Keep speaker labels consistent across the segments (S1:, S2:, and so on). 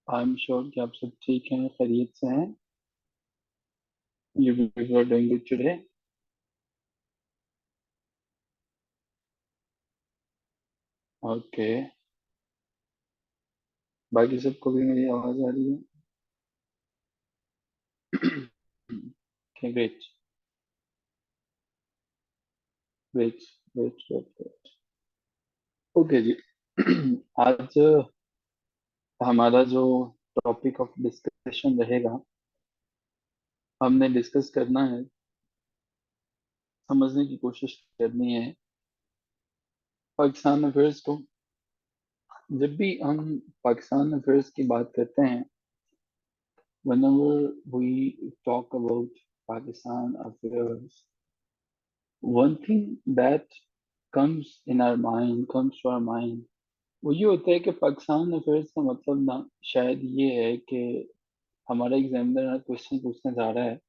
S1: I am sure कि आप सब ठीक हैं, खैरियत से हैं। You are doing good today. Okay. बाकी सबको भी मेरी आवाज आ रही है? Okay, great great great great. Okay जी। आज हमारा जो टॉपिक ऑफ डिस्कशन रहेगा, हमने डिस्कस करना है, समझने की कोशिश करनी है पाकिस्तान अफेयर्स को। जब भी हम पाकिस्तान अफेयर्स की बात करते हैं, whenever we talk about Pakistan affairs, one thing that comes to our mind, वो ये होता है कि पाकिस्तान अफेयर्स का मतलब ना शायद ये है कि हमारा एग्जामिनर क्वेश्चन पूछने जा रहा है,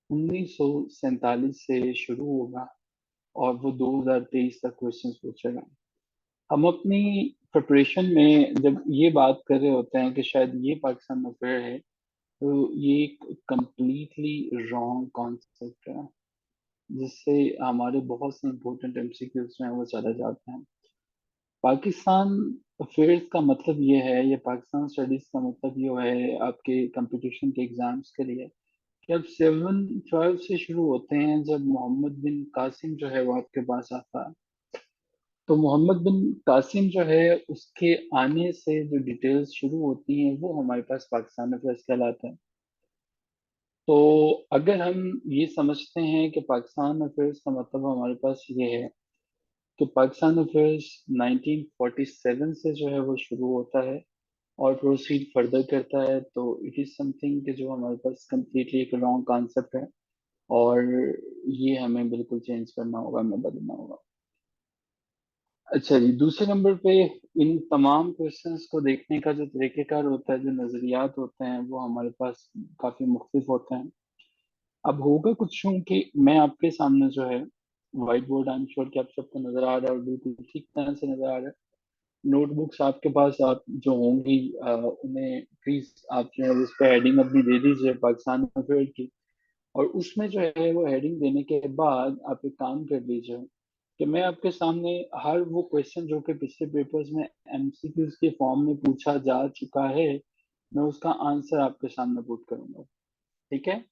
S1: 1947 से शुरू होगा और वो 2023 तक क्वेश्चन पूछेगा। हम अपनी प्रिपरेशन में जब ये बात कर रहे होते हैं कि शायद ये पाकिस्तान अफेयर है, तो ये एक कंप्लीटली रॉन्ग कॉन्सेप्ट है, जिससे हमारे बहुत से इंपॉर्टेंट एमसीक्यूज जो हैं वो चले जाते हैं। पाकिस्तान अफेयर्स का मतलब ये है, या पाकिस्तान स्टडीज का मतलब ये है आपके कंपटीशन के एग्जाम्स के लिए, कि अब 712 से शुरू होते हैं। जब मोहम्मद बिन कासिम जो है वो आपके पास आता है, तो मोहम्मद बिन कासिम जो है उसके आने से जो डिटेल्स शुरू होती हैं वो हमारे पास पाकिस्तान अफेयर्स कहलाते हैं। तो अगर हम ये समझते हैं कि पाकिस्तान अफेयर्स का मतलब हमारे पास ये है कि पाकिस्तान अफेयर्स 1947 से जो है वो शुरू होता है और प्रोसीड फर्दर करता है, तो इट इज समथिंग कि जो हमारे पास कंप्लीटली एक रॉन्ग कॉन्सेप्ट है, और ये हमें बिल्कुल चेंज करना होगा, हमें बदलना होगा। अच्छा जी, दूसरे नंबर पे इन तमाम क्वेश्चंस को देखने का जो तरीकेकार होता है, जो नजरियात होते हैं, वो हमारे पास काफी मुख्तलिफ होते हैं। अब होगा कुछ यूं कि मैं आपके सामने जो है white board, I am sure कि आप सबको नजर आ रहा है और बिल्कुल ठीक तरह से नजर आ रहा है। नोटबुक्स आपके पास आप जो होंगी, उन्हें प्लीज आप जो है उस पर हेडिंग अपनी दे दीजिए पाकिस्तान अफेयर की। और उसमें जो है वो हेडिंग देने के बाद आप एक काम कर लीजिए कि मैं आपके सामने हर वो क्वेश्चन जो कि पिछले पेपर्स में एमसीक्यूज के फॉर्म में पूछा जा चुका है, मैं उसका आंसर आपके सामने पुट करूंगा। ठीक है?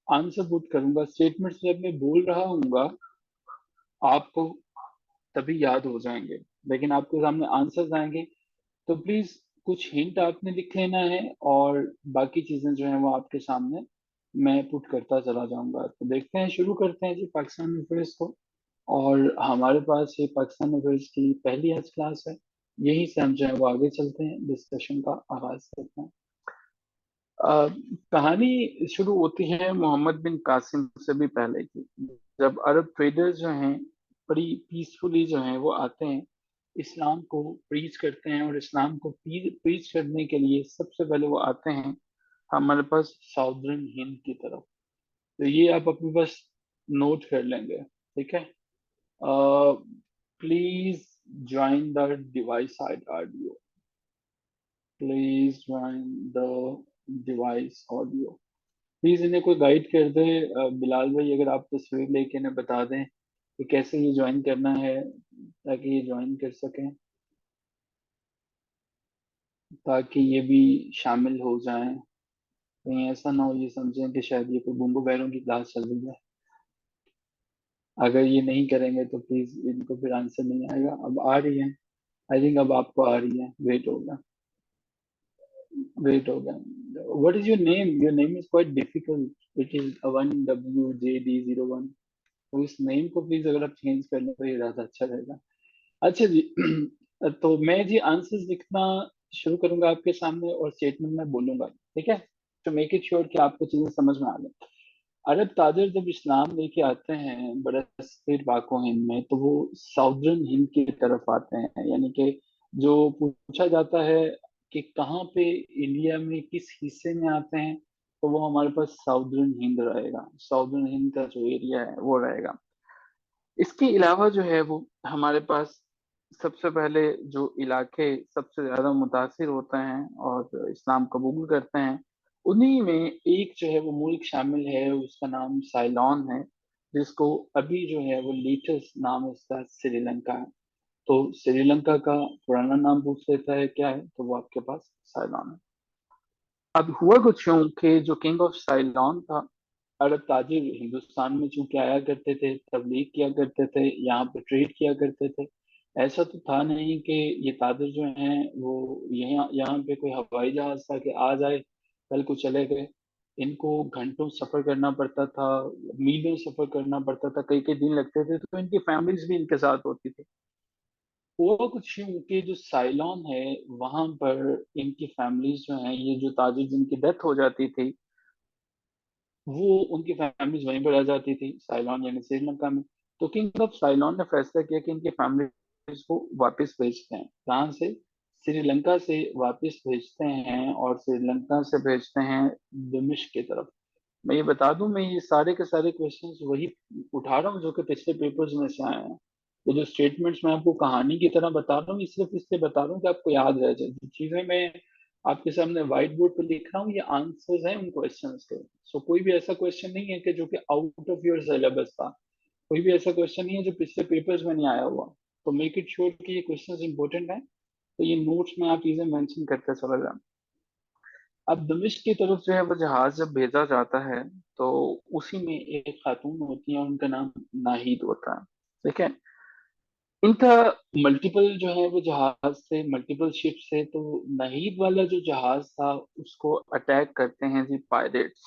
S1: आंसर पुट करूंगा, स्टेटमेंट्स जब मैं बोल रहा हूँगा आपको तभी याद हो जाएंगे, लेकिन आपके सामने आंसर्स आएंगे तो प्लीज कुछ हिंट आपने लिख लेना है, और बाकी चीजें जो है वो आपके सामने मैं पुट करता चला जाऊंगा। तो देखते हैं, शुरू करते हैं जी पाकिस्तान अफेयर्स को। और हमारे पास ये पाकिस्तान अफेयर्स की पहली आज क्लास है, यही से हम जो है वो आगे चलते हैं, डिस्कशन का आगाज करते हैं। अ, कहानी शुरू होती है मोहम्मद बिन कासिम से भी पहले की, जब अरब ट्रेडर्स जो हैं बड़ी पीसफुली जो हैं वो आते हैं, इस्लाम को प्रीच करते हैं, और इस्लाम को प्रीच करने के लिए सबसे पहले वो आते हैं हमारे पास साउदर्न हिंद की तरफ। तो ये आप अपने पास नोट कर लेंगे, ठीक है? Please join the device side audio. Please join the device audio. Please इन्हें कोई गाइड कर दे। बिलाल भाई, अगर आप तस्वीर लेके इन्हें बता दें कि कैसे ये ज्वाइन करना है, ताकि ये ज्वाइन कर सकें, ताकि ये भी शामिल हो जाएं। कहीं ऐसा ना हो ये समझें कि शायद ये कोई बूंगो बैरों की क्लास चल रही है। अगर ये नहीं करेंगे तो प्लीज इनको फिर आंसर नहीं आएगा। अब आ रही है, आई थिंक अब आपको आ रही है। वेट होगा, वेट होगा। What is your name? Your name is quite difficult, it is 1WJD01। तो इस नेम को प्लीज अगर आप चेंज कर लें तो ये ज्यादा अच्छा रहेगा। अच्छा जी। तो मैं जी आंसर्स लिखना शुरू करूंगा आपके सामने, और स्टेटमेंट में बोलूंगा, ठीक है? तो मेक इट श्योर कि आपको चीजें समझ में आ गई। अरब ताजर जब इस्लाम लेके आते हैं बरसतीर पाको हिंद में, तो वो साउदर्न हिंद की तरफ आते हैं, यानी कि जो पूछा जाता है कि कहाँ पे इंडिया में किस हिस्से में आते हैं, तो वो हमारे पास साउदर्न हिंद रहेगा। साउदर्न हिंद का जो एरिया है वो रहेगा। इसके अलावा जो है वो हमारे पास सबसे पहले जो इलाके सबसे ज्यादा मुतासिर होते हैं और इस्लाम कबूल करते हैं, उन्हीं में एक जो है वो मुल्क शामिल है, उसका नाम साइलॉन है, जिसको अभी जो है वो लेटेस्ट नाम उसका श्रीलंका है। तो श्रीलंका का पुराना नाम पूछ लेता है क्या है, तो वो आपके पास साइलॉन है। अब हुआ कुछ यूं कि जो किंग ऑफ साइलॉन था, अरब ताजिर हिंदुस्तान में चूंकि आया करते थे, तबलीग किया करते थे, यहाँ पे ट्रेड किया करते थे। ऐसा तो था नहीं कि ये ताजिर जो हैं वो यहाँ यहाँ पे कोई हवाई जहाज था कि आ जाए कल को चले गए। इनको घंटों सफर करना पड़ता था, मीलों सफर करना पड़ता था, कई कई दिन लगते थे, तो इनकी फैमिलीज भी इनके साथ होती थी। हुआ कुछ यूं कि जो साइलॉन है वहां पर इनकी फैमिलीज जो हैं, ये जो ताजिर जिनकी डेथ हो जाती थी, वो उनकी फैमिलीज वहीं पर रह जाती थी साइलॉन यानी श्रीलंका में। तो किंग ऑफ साइलॉन ने फैसला किया कि इनकी फैमिलीज को वापस भेजते हैं। कहाँ से? श्रीलंका से वापस भेजते हैं, और श्रीलंका से भेजते हैं दमिश्क की तरफ। मैं ये बता दूं, मैं ये सारे के सारे क्वेश्चंस वही उठा रहा हूँ जो कि पिछले पेपर्स में से आए हैं। ये जो स्टेटमेंट्स मैं आपको कहानी की तरह बता रहा हूँ, ये सिर्फ इसलिए बता रहा हूँ कि आपको याद रह जाए। जो चीजें मैं आपके सामने व्हाइट बोर्ड पे लिख रहा हूँ, ये आंसर्स हैं उन क्वेश्चंस के। सो कोई भी ऐसा क्वेश्चन नहीं है कि जो कि आउट ऑफ योर सिलेबस था। कोई भी ऐसा क्वेश्चन नहीं है जो पिछले पेपर्स में नहीं आया हुआ। तो मेक इट श्योर कि ये क्वेश्चंस इंपॉर्टेंट है, तो ये नोट्स में आप चीजें मेंशन करते चले जाएं। अब दमिश्क की तरफ जो है वो जहाज जब भेजा जाता है, तो उसी में एक खातून होती है, उनका नाम नाहिद होता है। ठीक है। इनका मल्टीपल जो है वो जहाज से, मल्टीपल शिप से, तो नाहिद वाला जो जहाज था उसको अटैक करते हैं जी पायरेट्स।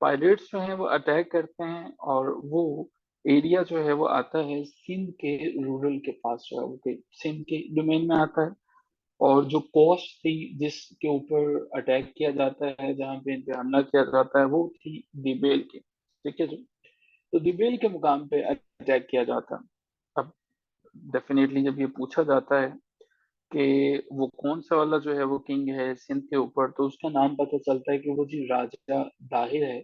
S1: पायरेट्स जो है वो अटैक करते हैं, और वो एरिया जो है वो आता है सिंध के रूरल के पास, जो है वो सिंध के डोमेन में आता है। और जो कोस्ट थी जिसके ऊपर अटैक किया जाता है, जहाँ पे इन पे हमला किया जाता है, वो थी दिबेल की। ठीक है जी। तो दिबेल के मुकाम पे अटैक किया जाता है। अब डेफिनेटली जब ये पूछा जाता है कि वो कौन सा वाला जो है वो किंग है सिंध के ऊपर, तो उसका नाम पता चलता है कि वो जी राजा दाहिर है।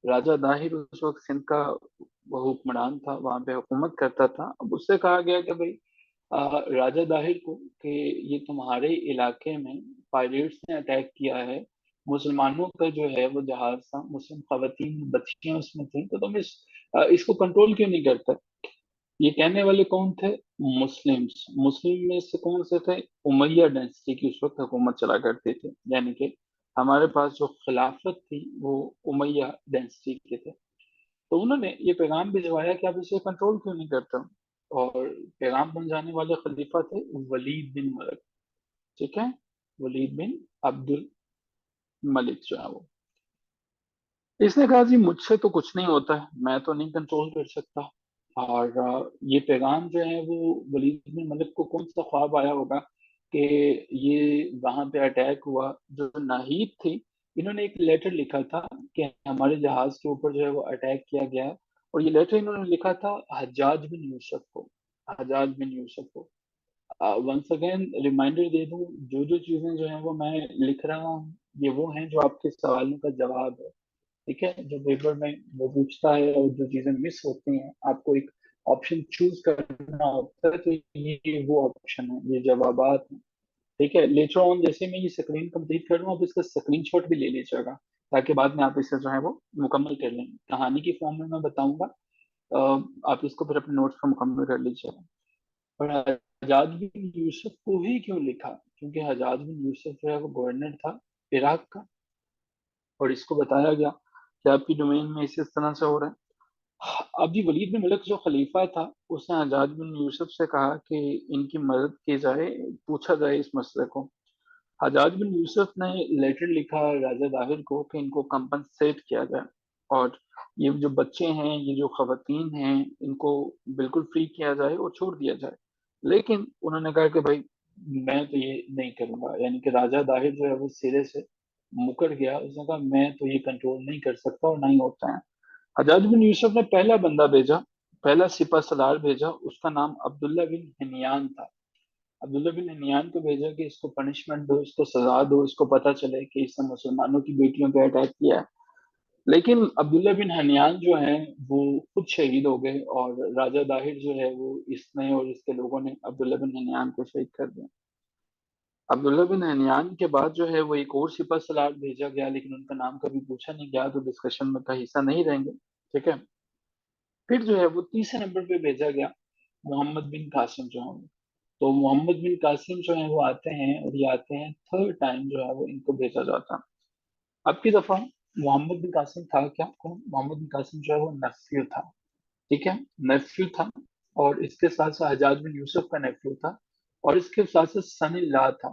S1: राजा दाहिर उस वक्त सिंध का वो हुक्मरान था, वहां पे हुकूमत करता था। अब उससे कहा गया कि भाई राजा दाहिर को कि ये तुम्हारे इलाके में पायरेट्स ने अटैक किया है, मुसलमानों का जो है वो जहाज था, मुस्लिम खवातीन बच्चियां उसमें थी, तो तुम इसको कंट्रोल क्यों नहीं करते? ये कहने वाले कौन थे? मुस्लिम्स। मुस्लिम में से कौन से थे? उमैया डायनेस्टी की उस वक्त हुकूमत चला करते थे, यानी कि हमारे पास जो खिलाफत थी वो उमैया डायनेस्टी के थे। तो उन्होंने ये पैगाम भिजवाया कि आप इसे कंट्रोल क्यों नहीं करते? और पैगाम पहुंचाने वाले खलीफा थे वलीद बिन मलिक। ठीक है। वलीद बिन अब्दुल मलिक जो है वो, इसने कहा जी मुझसे तो कुछ नहीं होता है, मैं तो नहीं कंट्रोल कर सकता। और ये पैगाम जो है वो वलीद बिन मलिक को कौन सा ख्वाब आया होगा कि ये वहां पे अटैक हुआ। जो नाहिद थी, इन्होंने एक लेटर लिखा था कि हमारे जहाज के ऊपर जो है वो अटैक किया गया है। और ये लेटर इन्होंने लिखा था हज्जाज बिन यूसुफ को। हज्जाज बिन यूसुफ को वंस अगेन रिमाइंडर दे दूं, जो जो चीजें जो है वो मैं लिख रहा हूँ, ये वो हैं जो आपके सवालों का जवाब है। ठीक है। जो पेपर में वो पूछता है और जो चीजें मिस होती हैं, आपको एक ऑप्शन चूज करना होता है, तो ये वो ऑप्शन है, ये जवाबात हैं। ठीक है। लेटर ऑन जैसे मैं ये स्क्रीन कंप्लीट कर लूँ, आप इसका स्क्रीनशॉट भी ले लीजिएगा, ताकि बाद में आप इसे जो है वो मुकम्मल कर लें। कहानी की फॉर्म में मैं बताऊंगा, आप इसको फिर अपने नोट्स पर मुकम्मल कर लीजिएगा। और हजाज बिन यूसुफ को ही क्यों लिखा? क्योंकि हजाज बिन यूसुफ जो है वो गवर्नर था इराक का, और इसको बताया गया कि आपकी डोमेन में इस तरह से हो रहा है। अभी वलीद बिन मुल्क जो खलीफा था, उसने हजाज बिन यूसुफ से कहा कि इनकी मदद की जाए, पूछा जाए इस मसले को। हजाज बिन यूसुफ ने लेटर लिखा राजा दाहिर को कि इनको कंपनसेट किया जाए, और ये जो बच्चे हैं, ये जो खवातीन हैं, इनको बिल्कुल फ्री किया जाए और छोड़ दिया जाए। लेकिन उन्होंने कहा कि भाई मैं तो ये नहीं करूंगा, यानी कि राजा दाहिर जो है वो सिरे से मुकर गया। उसने कहा मैं तो ये कंट्रोल नहीं कर सकता और नहीं होता है। हजाज बिन यूसुफ ने पहला बंदा भेजा, पहला सिपा सलार भेजा, उसका नाम अब्दुल्ला बिन हिनयान था। अब्दुल्ला बिन हिनयान को भेजा कि इसको पनिशमेंट दो, इसको सजा दो, इसको पता चले कि इसने मुसलमानों की बेटियों पे अटैक किया है। लेकिन अब्दुल्ला बिन हनियान जो है वो खुद शहीद हो गए, और राजा दाहिर जो है वो इसने और इसके लोगों ने अब्दुल्ला बिन हनियान को शहीद कर दिया। अब्दुल्ला बिन हनियान के बाद जो है वो एक और सिपह सलार भेजा गया, लेकिन उनका नाम कभी पूछा नहीं गया, तो डिस्कशन में का हिस्सा नहीं रहेंगे। ठीक है। फिर जो है वो तीसरे नंबर पे भेजा गया मोहम्मद बिन कासिम जो है। तो मोहम्मद बिन कासिम जो है वो आते हैं, और ये आते हैं थर्ड टाइम जो है वो इनको भेजा जाता है। अब की दफा मोहम्मद बिन कासिम था क्या, कौन मोहम्मद बिन कासिम जो है वो नफ्यू था। ठीक है, नेफ्यू था। और इसके साथ साथ हजाज बिन यूसुफ का नेफ्यू था। और इसके साथ साथ सन इन लॉ था।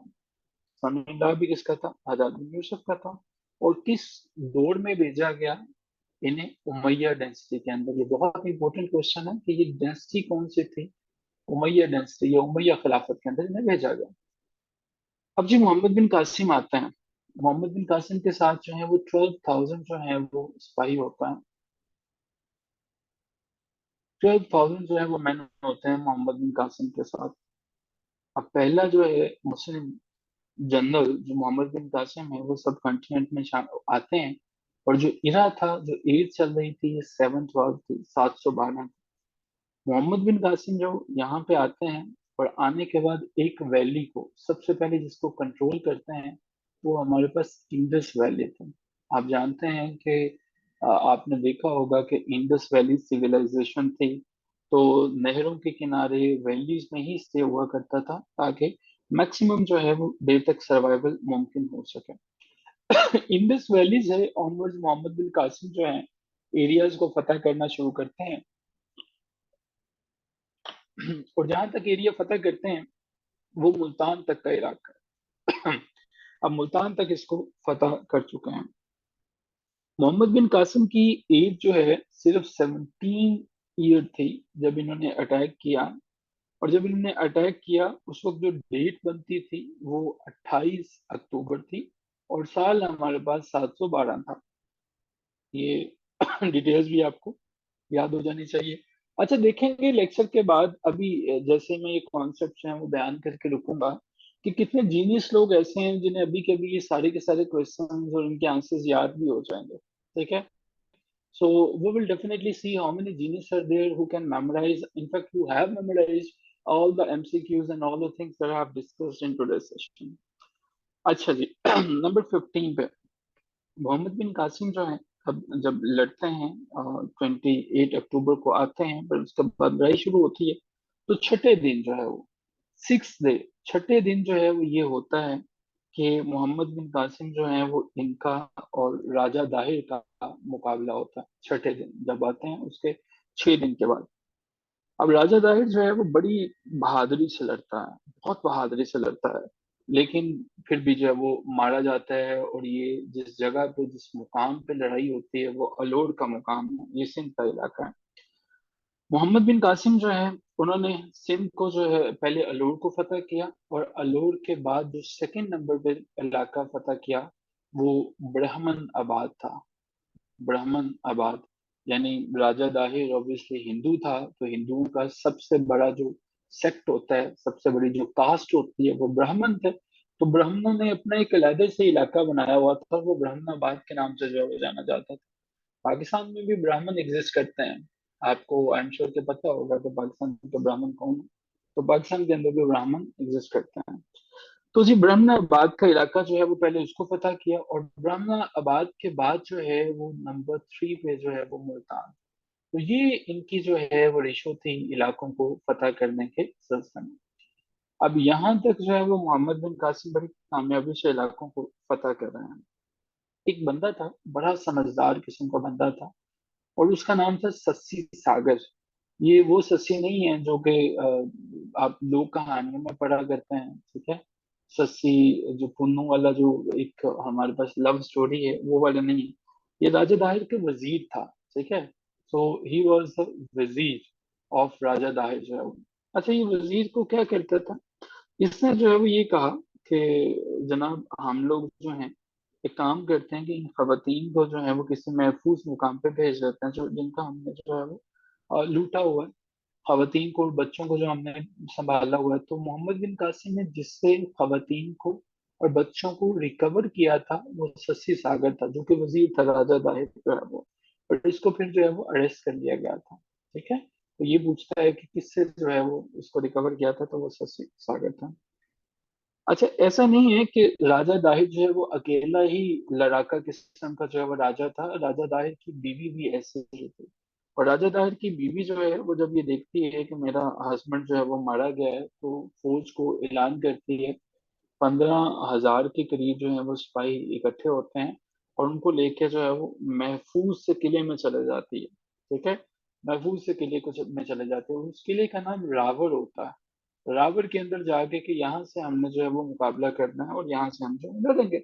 S1: सन इन लॉ भी किसका था, हजाज बिन यूसुफ का था। और किस दौर में भेजा गया इन्हें, उमैया डेंसिटी के अंदर। ये बहुत इंपॉर्टेंट क्वेश्चन है कि ये डेंसिटी कौन सी थी, उमैया डेंसिटी या उमैया खिलाफत के अंदर इन्हें भेजा गया। अब जी मोहम्मद बिन कासिम आते हैं। मोहम्मद बिन कासिम के साथ जो है वो 12,000 जो है वो सिपाही होता है। 12,000 जो है वो मैन होते हैं मोहम्मद बिन कासिम के साथ। अब पहला जो है मुस्लिम जनरल जो मोहम्मद बिन कासिम है वो सब कॉन्टिनेंट में आते हैं। और जो इरा था, जो एज चल रही थी, ये 712 थी, 712। मोहम्मद बिन कासिम जो यहाँ पे आते हैं, और आने के बाद एक वैली को सबसे पहले जिसको कंट्रोल करते हैं, वो हमारे पास इंडस वैली थी। आप जानते हैं कि आपने देखा होगा कि इंडस वैली सिविलाइजेशन थी। तो नहरों के किनारे वैलीज में ही स्टे हुआ करता था, ताकि मैक्सिमम जो है वो देर तक सर्वाइवल मुमकिन हो सके। इंडस वैली से ऑनवर्ड्स मोहम्मद बिन कासिम जो है एरियाज को फतह करना शुरू करते हैं। और जहां तक एरिया फतह करते हैं, वो मुल्तान तक का इलाका है। अब मुल्तान तक इसको फतह कर चुके हैं। मोहम्मद बिन कासिम की एज जो है सिर्फ 17 ईयर थी जब इन्होंने अटैक किया। और जब इन्होंने अटैक किया उस वक्त जो डेट बनती थी वो 28 अक्टूबर थी। और साल हमारे पास 712 था। ये डिटेल्स भी आपको याद हो जानी चाहिए। अच्छा, देखेंगे लेक्चर के बाद। अभी जैसे मैं ये कॉन्सेप्ट है वो बयान करके रुकूंगा कि कितने जीनियस लोग ऐसे हैं जिन्हें अभी के अभी ये सारे के सारे क्वेश्चंस और इनके आंसर्स याद भी हो जाएंगे। ठीक है। So we will definitely see how many geniuses are there who can memorize. In fact, who have memorized all the MCQs and all the things that I have discussed in today's session. अच्छा जी, number 15 पे मोहम्मद बिन कासिम जो है, अब जब लड़ते हैं 28 अक्टूबर को आते हैं, पर उसके बाद लड़ाई शुरू होती है। तो छठे दिन जो है वो 6 डे, छठे दिन जो है वो ये होता है कि मोहम्मद बिन कासिम जो है वो इनका और राजा दाहिर का मुकाबला होता है। छठे दिन जब आते हैं उसके 6 दिन के बाद। अब राजा दाहिर जो है वो बड़ी बहादुरी से लड़ता है, बहुत बहादुरी से लड़ता है। लेकिन फिर भी जो है वो मारा जाता है। और ये जिस जगह पे, जिस मुकाम पे लड़ाई होती है, वो अलोड़ का मुकाम है, ये सिंध का इलाका है। मोहम्मद बिन कासिम जो है उन्होंने सिंध को जो है पहले अलोड़ को फतह किया, और अलोड़ के बाद जो सेकंड नंबर पे इलाका फतह किया वो ब्राह्मण आबाद था। ब्राह्मण आबाद, यानी राजा दाहिर ऑब्वियसली हिंदू था, तो हिंदुओं का सबसे बड़ा जो सेक्ट होता है, सबसे बड़ी जो कास्ट होती है, वो ब्राह्मण थे। तो ब्राह्मणों ने अपना एक अलग से इलाका बनाया हुआ था, वो ब्राह्मणाबाद के नाम से जो है वो जाना जाता था। पाकिस्तान में भी ब्राह्मण एग्जिस्ट करते हैं। आपको आई एम श्योर के पता होगा कि पाकिस्तान के ब्राह्मण कौन है। तो पाकिस्तान के अंदर भी ब्राह्मण एग्जिस्ट करते हैं। तो जी ब्रह्मणाबाद का इलाका जो है वो पहले उसको फतह किया, और ब्रह्मणाबाद के बाद जो है वो नंबर 3 पे जो है वो मुल्तान। तो ये इनकी जो है वो रेशो थी इलाकों को फतह करने के सिलसिले में। अब यहाँ तक जो है वो मोहम्मद बिन कासिम बड़ी कामयाबी से इलाकों को फतह कर रहे हैं। एक बंदा था, बड़ा समझदार किस्म का बंदा था, और उसका नाम था सस्सी सागर। ये वो सस्सी नहीं है जो कि आप लोक कहानियों में पढ़ा करते हैं। ठीक है। सस्सी जो पुन्नू वाला जो एक हमारे पास लव स्टोरी है, वो वाला नहीं है। ये राजा दाहिर के वजीर था। ठीक है। सो ही वॉज द वजीर ऑफ राजा दाहिर जो है वो। अच्छा, ये वजीर को क्या करता था, इसने जो है वो ये कहा कि जनाब हम लोग जो हैं एक काम करते हैं कि इन खवातीन को जो है वो किसी महफूज मुकाम पे भेज देते हैं, जो जिनका हमने जो है वो लूटा हुआ है। खवातीन को और बच्चों को जो हमने संभाला हुआ है। तो मोहम्मद बिन कासिम ने जिससे खवातीन को और बच्चों को रिकवर किया था वो शशि सागर था, जो कि वजीर था राजा दाहिर जो है वो। और इसको फिर जो है वो अरेस्ट कर लिया गया था। ठीक है, तो ये पूछता है कि किससे जो है वो इसको रिकवर किया था, तो वो शशि सागर था। अच्छा, ऐसा नहीं है कि राजा दाहिर जो है वो अकेला ही लड़ाका किस्म का जो है वो राजा था। राजा दाहिर की बीवी भी ऐसे ही थी। और राजा दाहिर की बीवी जो है वो जब ये देखती है कि मेरा हस्बैंड जो है वो मारा गया है, तो फौज को ऐलान करती है। 15,000 के करीब जो है वो सिपाही इकट्ठे होते हैं, और उनको लेके जो है वो महफूज से किले में चले जाती है। ठीक है, महफूज से किले को में चले जाते हैं। उस किले का नाम रावर होता है। रावर के अंदर जाके कि यहाँ से हमने जो है वो मुकाबला करना है और यहाँ से हम जो है लड़ेंगे।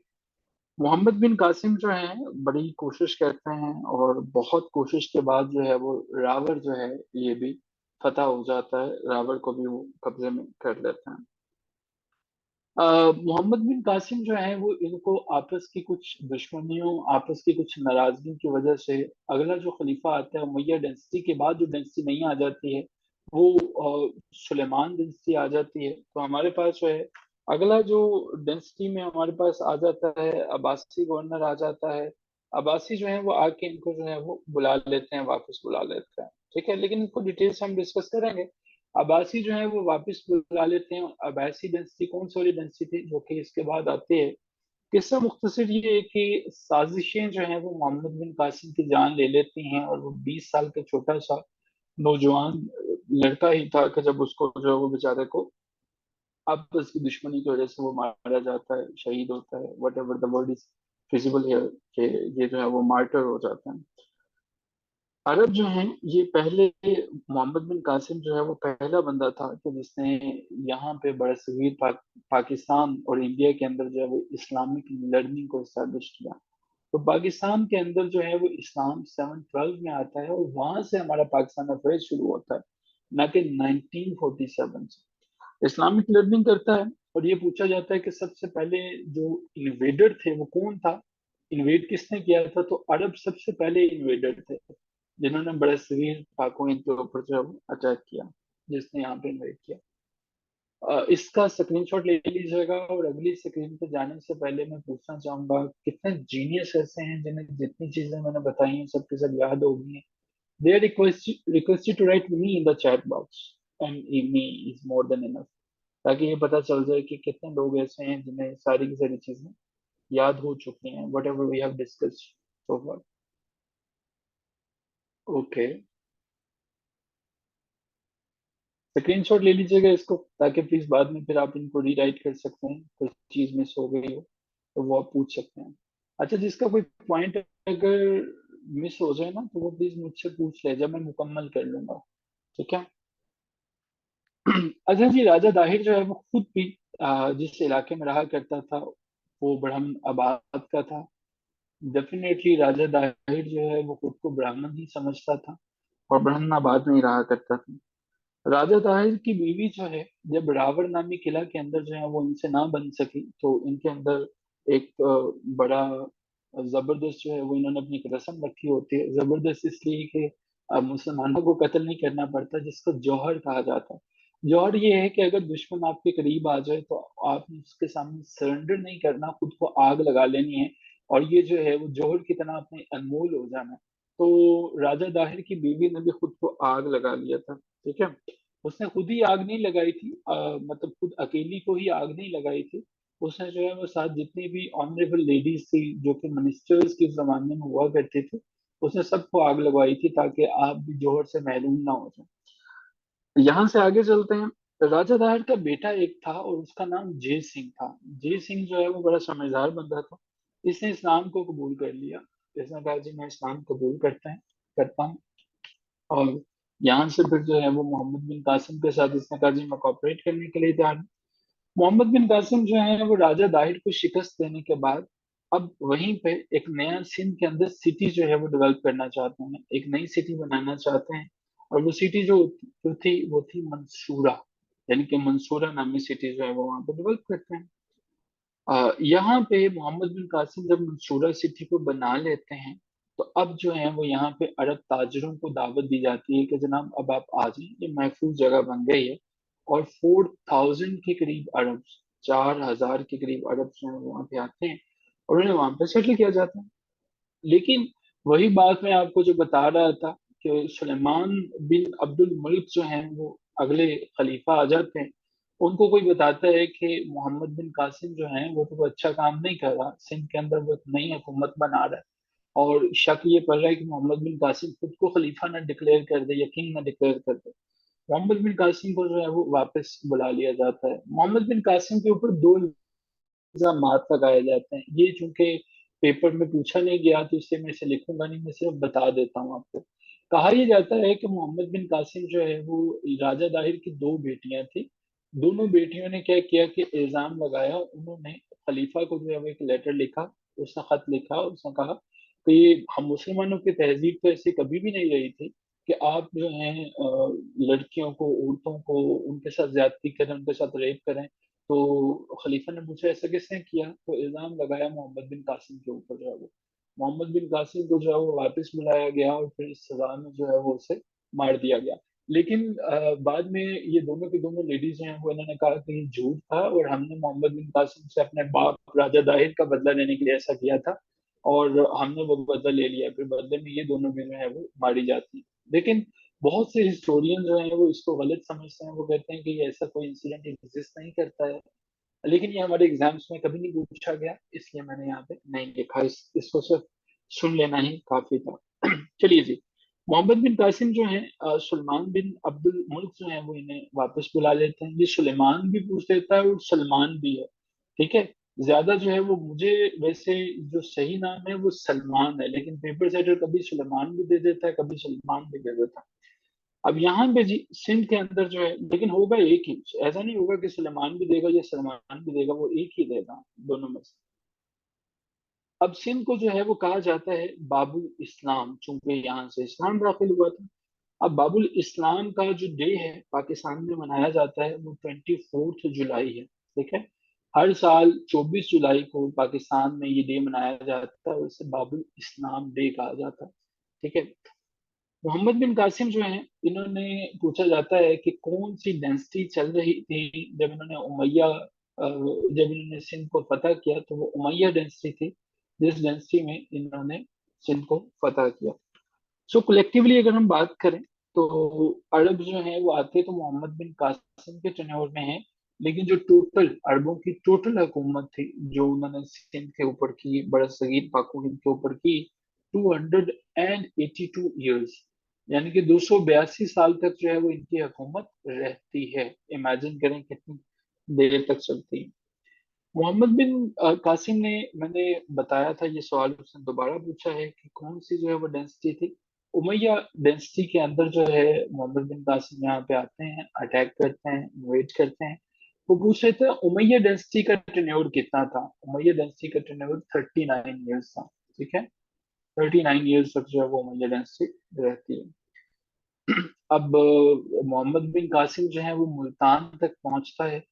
S1: मोहम्मद बिन कासिम जो है बड़ी कोशिश करते हैं, और बहुत कोशिश के बाद जो है वो रावर जो है ये भी फतह हो जाता है, रावर को भी वो कब्जे में कर लेते हैं। मोहम्मद बिन कासिम जो है वो इनको आपस की कुछ दुश्मनियों, आपस की कुछ नाराजगी की वजह से अगला जो खलीफा आता है उमैया डायनेस्टी के बाद जो डायनेस्टी नहीं आ जाती है वो सुलेमान डायनेस्टी आ जाती है। तो हमारे पास जो है अगला जो डायनेस्टी में हमारे पास आ जाता है, अब्बासी गवर्नर आ जाता है। अब्बासी जो है वो आके इनको जो है वो बुला लेते हैं, वापस बुला लेते हैं। ठीक है, लेकिन इनको डिटेल से हम डिस्कस करेंगे। अब्बासी जो है वो वापस बुला लेते हैं। अब्बासी डेंसिटी कौन सी वाली डेंसिटी थी जो कि इसके बाद आती है। किस्सा मुख्तसर ये है कि साजिशें जो हैं वो मोहम्मद बिन कासिम की जान ले लेती हैं, और वो 20 साल का छोटा सा नौजवान लड़का ही था कि जब उसको जो है वो बेचारे को आपस की दुश्मनी की वजह से वो मारा जाता है, शहीद होता है, what ever the word is feasible here, कि ये जो है वो मार्टर हो जाता है। अरब जो हैं ये पहले, मोहम्मद बिन कासिम जो है वो पहला बंदा था कि जिसने यहाँ पे बरसगीर पाकिस्तान और इंडिया के अंदर जो है वो इस्लामिक लर्निंग को इस्टेब्लिश किया। तो पाकिस्तान के अंदर जो है वो इस्लाम 712 में आता है, और वहां से हमारा पाकिस्तान अफेयर शुरू होता है, ना कि 1947 से इस्लामिक लर्निंग करता है। और ये पूछा जाता है कि सबसे पहले जो इन्वेडर थे वो कौन था, इन्वेड किसने किया था, तो अरब सबसे पहले इन्वेडर थे जिन्होंने बड़े सगीर पाकों के ऊपर जो अटैक किया, जिसने यहाँ पे इन्वेड किया। इसका स्क्रीनशॉट ले लीजिएगा। और अगली स्क्रीन पे जाने से पहले मैं पूछना चाहूंगा कितने जीनियस ऐसे हैं जिन्हें जितनी चीजें मैंने बताई हैं सबके सब याद होगी हैं। They are requested to write me in the chat box, and me is more than enough, ताकि ये पता चल जाए कि कितने लोग ऐसे हैं जिन्हें सारी की सारी चीजें याद हो चुकी हैं, whatever we have discussed so far. Okay, screenshot ले लीजिएगा इसको, ताकि प्लीज बाद में फिर आप इनको रीराइट कर सकते हैं, कुछ चीज मिस हो गई हो तो वो आप पूछ सकते हैं। अच्छा, जिसका कोई पॉइंट अगर मिस हो जाए ना तो वो प्लीज मुझसे पूछ ले, जब मैं मुकम्मल कर लूंगा। ठीक है। अच्छा जी, राजा दाहिर जो है वो खुद भी जिस इलाके में रहा करता था वो ब्रह्म आबाद का था। डेफिनेटली राजा दाहिर जो है वो खुद को ब्राह्मण ही समझता था, और ब्रह्म आबाद में ही रहा करता था। राजा ताहिर की बीवी जो है, जब रावण नामी किला के अंदर जो है वो इनसे ना बन सकी, तो इनके अंदर एक बड़ा जबरदस्त जो है वो इन्होंने अपनी एक रस्म रखी होती है। जबरदस्त इसलिए कि मुसलमानों को कत्ल नहीं करना पड़ता, जिसको जौहर कहा जाता है। जौहर ये है कि अगर दुश्मन आपके करीब आ जाए तो आप उसके सामने सरेंडर नहीं करना, खुद को आग लगा लेनी है, और ये जो है वो जौहर की तरह अपने अनमोल हो जाना है। तो राजा दाहिर की बीवी ने भी खुद को आग लगा लिया था। ठीक है, उसने खुद ही आग नहीं लगाई थी, मतलब खुद अकेली को ही आग नहीं लगाई थी। उसने जो है वो साथ जितनी भी ऑनरेबल लेडीज थी जो कि मिनिस्टर्स के जमाने में हुआ करती थी, उसने सबको आग लगवाई थी ताकि आप भी जोहर से महरूम ना हो जाए। यहाँ से आगे चलते हैं। राजा दाहिर का बेटा एक था और उसका नाम जय सिंह था। जय सिंह जो है वो बड़ा समझदार बंदा था। इसने इस्लाम को कबूल कर लिया। इसने कहा जी मैं इस्लाम कबूल करता हूँ। और यहाँ से फिर जो है वो मोहम्मद बिन कासिम के साथ इसने कहा जी मैं कॉपरेट करने के लिए तैयार हूँ। मोहम्मद बिन कासिम जो है वो राजा दाहिर को शिकस्त देने के बाद अब वहीं पे एक नया सिंध के अंदर सिटी जो है वो डेवलप करना चाहते हैं, एक नई सिटी बनाना चाहते हैं। और वो सिटी जो थी वो थी मंसूरा, यानी कि मंसूरा नामी सिटी जो है वो वहां पे डेवलप करते हैं। यहाँ पे मोहम्मद बिन कासिम जब मंसूरा सिटी को बना लेते हैं, तो अब जो है वो यहाँ पे अरब ताजरों को दावत दी जाती है कि जनाब अब आप आ जाएं, ये महफूज जगह बन गई है। और 4,000 के करीब अरब 4,000 के करीब अरब जो है वहां पे आते हैं और उन्हें वहां पे सेटल किया जाता है। लेकिन वही बात मैं आपको जो बता रहा था कि सुलेमान बिन अब्दुल मुल्क जो हैं वो अगले खलीफा आ जाते हैं। उनको कोई बताता है कि मोहम्मद बिन कासिम जो हैं वो तो कोई अच्छा काम नहीं कर रहा, सिंध के अंदर वो एक नई हुकूमत बना रहा है। और शक ये पड़ रहा है कि मोहम्मद बिन कासिम खुद को खलीफा ना डिक्लेयर कर दे या किंग ना डिक्लेयर कर दे। मोहम्मद बिन कासिम को जो है वो वापस बुला लिया जाता है। मोहम्मद बिन कासिम के ऊपर दो इल्जामात लगाए जाते हैं। ये चूंकि पेपर में पूछा नहीं गया तो इससे मैं इसे लिखूंगा नहीं, मैं सिर्फ बता देता हूँ आपको। कहा यह जाता है कि मोहम्मद बिन कासिम जो है वो राजा दाहिर की दो बेटियां थी। दोनों बेटियों ने क्या किया कि इल्जाम लगाया, उन्होंने खलीफा को जो है वो एक लेटर लिखा, उसने खत लिखा, उसने कहा कि ये हम मुसलमानों की तहजीब तो ऐसी कभी भी नहीं रही थी कि आप जो है लड़कियों को, औरतों को उनके साथ ज्यादती करें, उनके साथ रेप करें। तो खलीफा ने पूछा ऐसा किसने किया, तो इल्जाम लगाया मोहम्मद बिन कासिम के ऊपर जो है वो। मोहम्मद बिन कासिम को जो है वो वापस बुलाया गया और फिर इस सजा में जो है वो उसे मार दिया गया। लेकिन बाद में ये दोनों की दोनों लेडीज जो हैं वो इन्होंने कहा कि ये झूठ था और हमने मोहम्मद बिन कासिम से अपने बाप राजा दाहिर का बदला लेने के लिए ऐसा किया था और हमने वो बदला ले लिया। फिर बदले में ये दोनों भी जो है वो मारी जाती हैं। लेकिन बहुत से हिस्टोरियन जो हैं वो इसको गलत समझते हैं, वो कहते हैं कि ये ऐसा कोई इंसिडेंट एग्जिस्ट नहीं करता है। लेकिन ये हमारे एग्जाम्स में कभी नहीं पूछा गया, इसलिए मैंने यहाँ पे नहीं लिखा। इसको सिर्फ सुन लेना ही काफी था। चलिए जी। मोहम्मद बिन कासिम जो है सुलेमान बिन अब्दुल मुल्क जो है वो इन्हें वापस बुला लेते हैं। ये सुलेमान भी पूछ लेता है और सलमान भी है, ठीक है। ज्यादा जो है वो मुझे वैसे जो सही नाम है वो सलमान है, लेकिन पेपर सेटर कभी सुलेमान भी दे देता है, कभी सलमान भी दे देता है। अब यहाँ पे जी सिंध के अंदर जो है, लेकिन होगा एक ही, ऐसा नहीं होगा कि सुलेमान भी देगा या सलमान भी देगा, वो एक ही देगा दोनों में से। अब सिंध को जो है वो कहा जाता है बाबुल इस्लाम, चूंकि यहाँ से इस्लाम दाखिल हुआ था। अब बाबुल इस्लाम का जो डे है पाकिस्तान में मनाया जाता है वो 24 जुलाई है, ठीक है। हर साल 24 जुलाई को पाकिस्तान में ये डे मनाया जाता है और इसे बाबुल इस्लाम डे कहा जाता है, ठीक है। मोहम्मद बिन कासिम जो है, इन्होंने पूछा जाता है कि कौन सी डेंसिटी चल रही थी जब इन्होंने जब इन्होंने सिंध को फतह किया, तो वो उमैया डेंसिटी थी जिस डेंसिटी में इन्होंने सिंध को फतह किया। सो कलेक्टिवली अगर हम बात करें तो अरब जो है वो आते तो मोहम्मद बिन कासिम के टेन्योर में है। लेकिन जो टोटल अरबों की टोटल हुकूमत थी जो उन्होंने सिंध के ऊपर की, बड़ा सगीर पाको हिंद के ऊपर की, 282 ईयर्स, यानी कि 282 साल तक जो है वो इनकी हुकूमत रहती है। इमेजिन करें कितनी देर तक चलती है। मोहम्मद बिन कासिम ने, मैंने बताया था ये सवाल उसने दोबारा पूछा है कि कौन सी जो है वो डेंसिटी थी। उमैया डेंसिटी के अंदर जो है मोहम्मद बिन कासिम यहाँ पे आते हैं, अटैक करते हैं, इन्वेट करते हैं। वो पूछ रहे थे उमैया डेंसिटी का टेन्योर कितना था। उमैया डेंसिटी का टेन्योर 39 ईयर्स था, ठीक है। 39 ईयर्स तक जो है वो उमैया डेंसिटी रहती है। अब मोहम्मद बिन कासिम जो है वो मुल्तान तक पहुंचता है।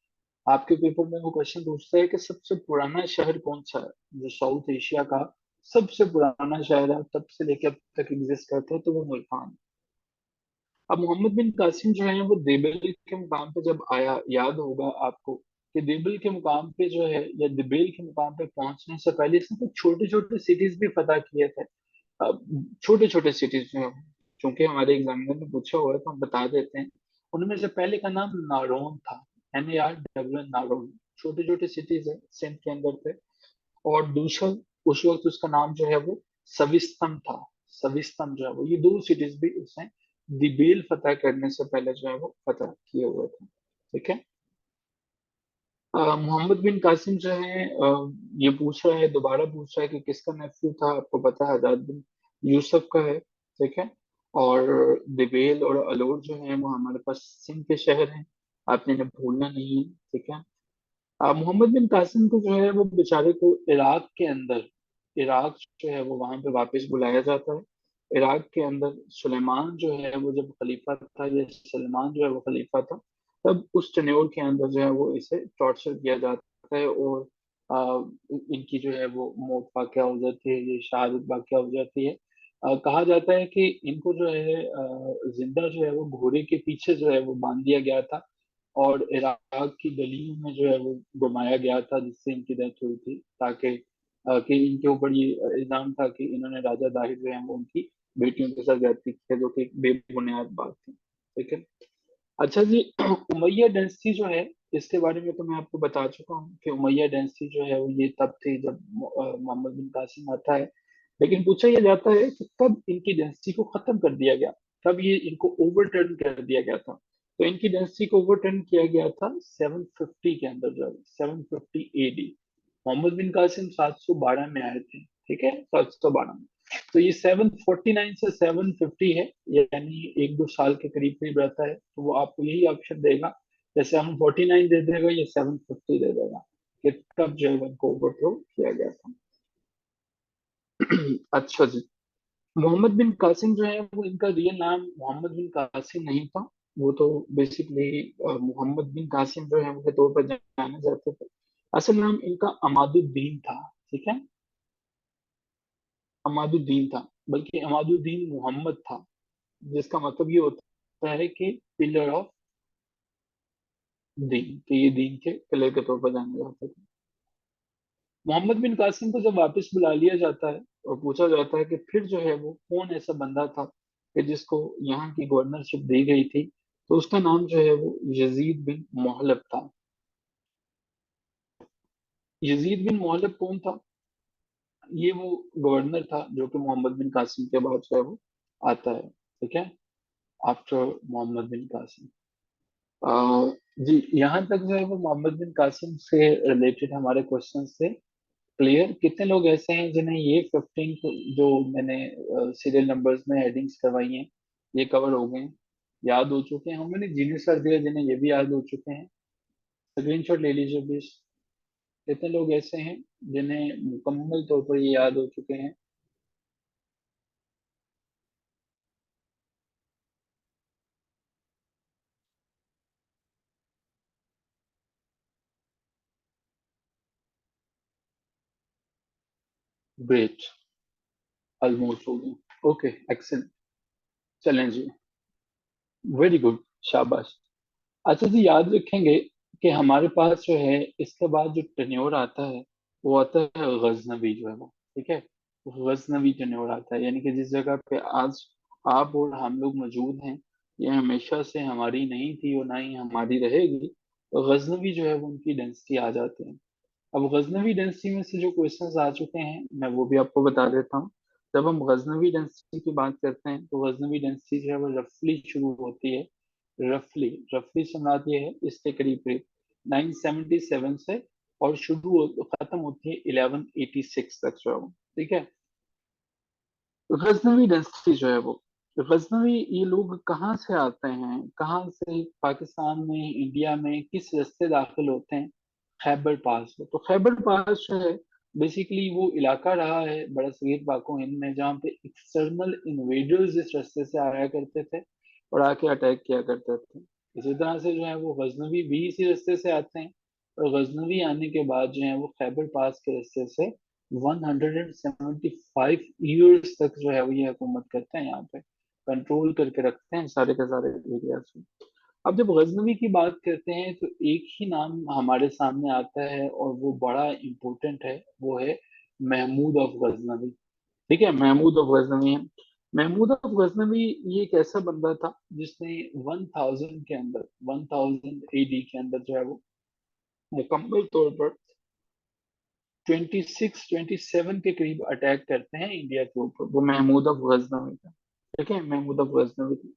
S1: आपके पेपर में वो क्वेश्चन पूछता है कि सबसे पुराना शहर कौन सा है, जो साउथ एशिया का सबसे पुराना शहर है तब से लेकर अब तक एग्जिस्ट करता है, तो वो मुल्तान। अब मोहम्मद बिन कासिम जो है वो देबिल के मुकाम पे जब आया, याद होगा आपको कि देबिल के मुकाम पे जो है या दिबेल के मुकाम पे पहुंचने से पहले इसने कुछ छोटे छोटे सिटीज भी फतह किए थे। छोटे छोटे सिटीज जो हैं, चूंकि हमारे एग्जामिनर ने पूछा हुआ है तो हम बता देते हैं। उनमें से पहले का नाम नारोन था, NARWN, नारोन। छोटे छोटे सिटीज है सिंध के अंदर थे। और दूसरा, उस वक्त उसका नाम जो है वो सविस्तम था। सविस्तम जो है वो, ये दो सिटीज भी उसने दिबेल फतह करने से पहले जो है वो फतह किए हुए थे, ठीक है। मोहम्मद बिन कासिम जो है ये पूछ रहा है, दोबारा पूछ रहा है कि किसका नेफ्यू था। आपको पता है हजाद बिन यूसुफ का है, ठीक है। और दिबेल और अलोर जो है वो हमारे पास सिंध के शहर हैं, आपने इन्हें भूलना नहीं है, ठीक है। मोहम्मद बिन कासिम को जो है वो बेचारे को इराक के अंदर, इराक जो है वो वहां पे वापस बुलाया जाता है। इराक के अंदर सुलेमान जो है वो जब खलीफा था, या सलमान जो है वो खलीफा था, तब उस टेन्योर के अंदर जो है वो इसे टॉर्चर किया जाता है और इनकी जो है वो मौत वाक़या हो जाती है, ये शहादत वाक़या हो जाती है। कहा जाता है कि इनको जो है जिंदा जो है वो घोड़े के पीछे जो है वो बांध दिया गया था और इराक की गलियों में जो है वो घुमाया गया था, जिससे इनकी डेथ हुई थी, ताकि कि इनके ऊपर ये इल्जाम था कि इन्होंने राजा दाहिर जो है वो उनकी बेटियों के साथ ज्यादती की है, जो कि एक बेबुनियाद बात थी। ठीक है। अच्छा जी, उमैया डायनेस्टी जो है, इसके बारे में तो मैं आपको बता चुका हूँ कि उमैया डायनेस्टी जो है वो ये तब थी जब मोहम्मद बिन कासिम आता है। लेकिन पूछा यह जाता है कि कब इनकी डायनेस्टी को खत्म कर दिया गया, कब ये इनको ओवरटर्न कर दिया गया था। तो इनकी डायनेस्टी को ओवरटर्न किया गया था 750 के अंदर, जो 750 एडी। मोहम्मद बिन कासिम 712 में आए थे। ठीक है, 712 में। तो ये 749 से 750 है, यानी 1-2 साल के करीब करीब रहता है। तो वो आपको यही ऑप्शन देगा, या 749 दे देगा या 750 दे देगा, कि कब जो है उनको ओवरथ्रो किया गया था। अच्छा जी, मोहम्मद बिन कासिम जो है वो, इनका रियल नाम मोहम्मद बिन कासिम नहीं था। वो तो बेसिकली मोहम्मद बिन कासिम जो है उनके तौर पर जाने जाते थे। असल नाम इनका अमादुद्दीन था। ठीक है, अमादुद्दीन था, बल्कि अमादुद्दीन मोहम्मद था, जिसका मतलब ये होता है कि पिलर ऑफ दीन, कि ये दीन के पिलर के तौर पर जाने जाते थे। मोहम्मद बिन कासिम को जब वापस बुला लिया जाता है और पूछा जाता है कि फिर जो है वो कौन ऐसा बंदा था कि जिसको यहाँ की गवर्नरशिप दी गई थी, तो उसका नाम जो है वो यजीद बिन मोहलब था। यजीद बिन मोहलब कौन था? ये वो गवर्नर था जो कि मोहम्मद बिन कासिम के बाद जो है वो आता है। ठीक है, आफ्टर मोहम्मद बिन कासिम। जी, यहाँ तक जो है वो मोहम्मद बिन कासिम से रिलेटेड हमारे क्वेश्चन से क्लियर। कितने लोग ऐसे हैं जिन्हें ये 15 जो मैंने सीरियल नंबर्स में हेडिंग्स करवाई हैं, ये कवर हो गए हैं, याद हो चुके हैं? हम मैंने जीनियस कर दिया जिन्हें ये भी याद हो चुके हैं। स्क्रीनशॉट ले लीजिए प्लीज। कितने लोग ऐसे हैं जिन्हें मुकम्मल तौर पर ये याद हो चुके हैं? ग्रेट, ऑलमोस्ट हो गए। Okay, excellent. चलें जी, वेरी गुड, शाबाश। अच्छा जी, याद रखेंगे कि हमारे पास जो है इसके बाद जो टेन्योर आता है, वो आता है गजनवी जो है वो। ठीक है, गजनवी टेन्योर आता है, यानी कि जिस जगह पे आज आप और हम लोग मौजूद हैं, ये हमेशा से हमारी नहीं थी और ना ही हमारी रहेगी। तो गजनवी जो है वो उनकी डेंसिटी आ जाते हैं। अब गजनवी डेंसिटी में से जो क्वेश्चंस आ चुके हैं, मैं वो भी आपको बता देता हूँ। जब हम गजनवी डेंसिटी की बात करते हैं, तो गजनवी डेंसिटी जो है वो रफली शुरू होती है। रफली, रफली सुनात ये है इसके करीब करीब 977 से, और खत्म होती है 1186 तक जो है वो। ठीक है, गजनवी डेंसिटी जो है वो, गजनवी ये लोग कहाँ से आते हैं, कहाँ से पाकिस्तान में, इंडिया में किस रास्ते दाखिल होते हैं? खैबर पास में। तो खैबर पास जो है बेसिकली वो इलाका रहा है बड़ा सगीर पाको हिंद में, जहाँ पे एक्सटर्नल इन्वेडर्स इस रास्ते से आया करते थे और आके अटैक किया करते थे। इसी तरह से जो है वो गजनवी भी इसी रास्ते से आते हैं, और गजनवी आने के बाद जो है वो खैबर पास के रास्ते से 175 ईयर्स तक जो है वो ये हुकूमत करते हैं, यहाँ पे कंट्रोल करके रखते हैं सारे के सारे एरियाज में। अब जब गजनवी की बात करते हैं, तो एक ही नाम हमारे सामने आता है और वो बड़ा इम्पोर्टेंट है, वो है महमूद ऑफ गजनवी। ठीक है, महमूद ऑफ गजनवी है। महमूद ऑफ गजनवी ये एक ऐसा बंदा था जिसने 1000 के अंदर, 1000 एडी के अंदर जो है वो मुकम्मल तौर पर 26-27 के करीब अटैक करते हैं इंडिया के ऊपर। वो महमूद ऑफ गजनवी था। ठीक है, महमूद ऑफ गजनवी।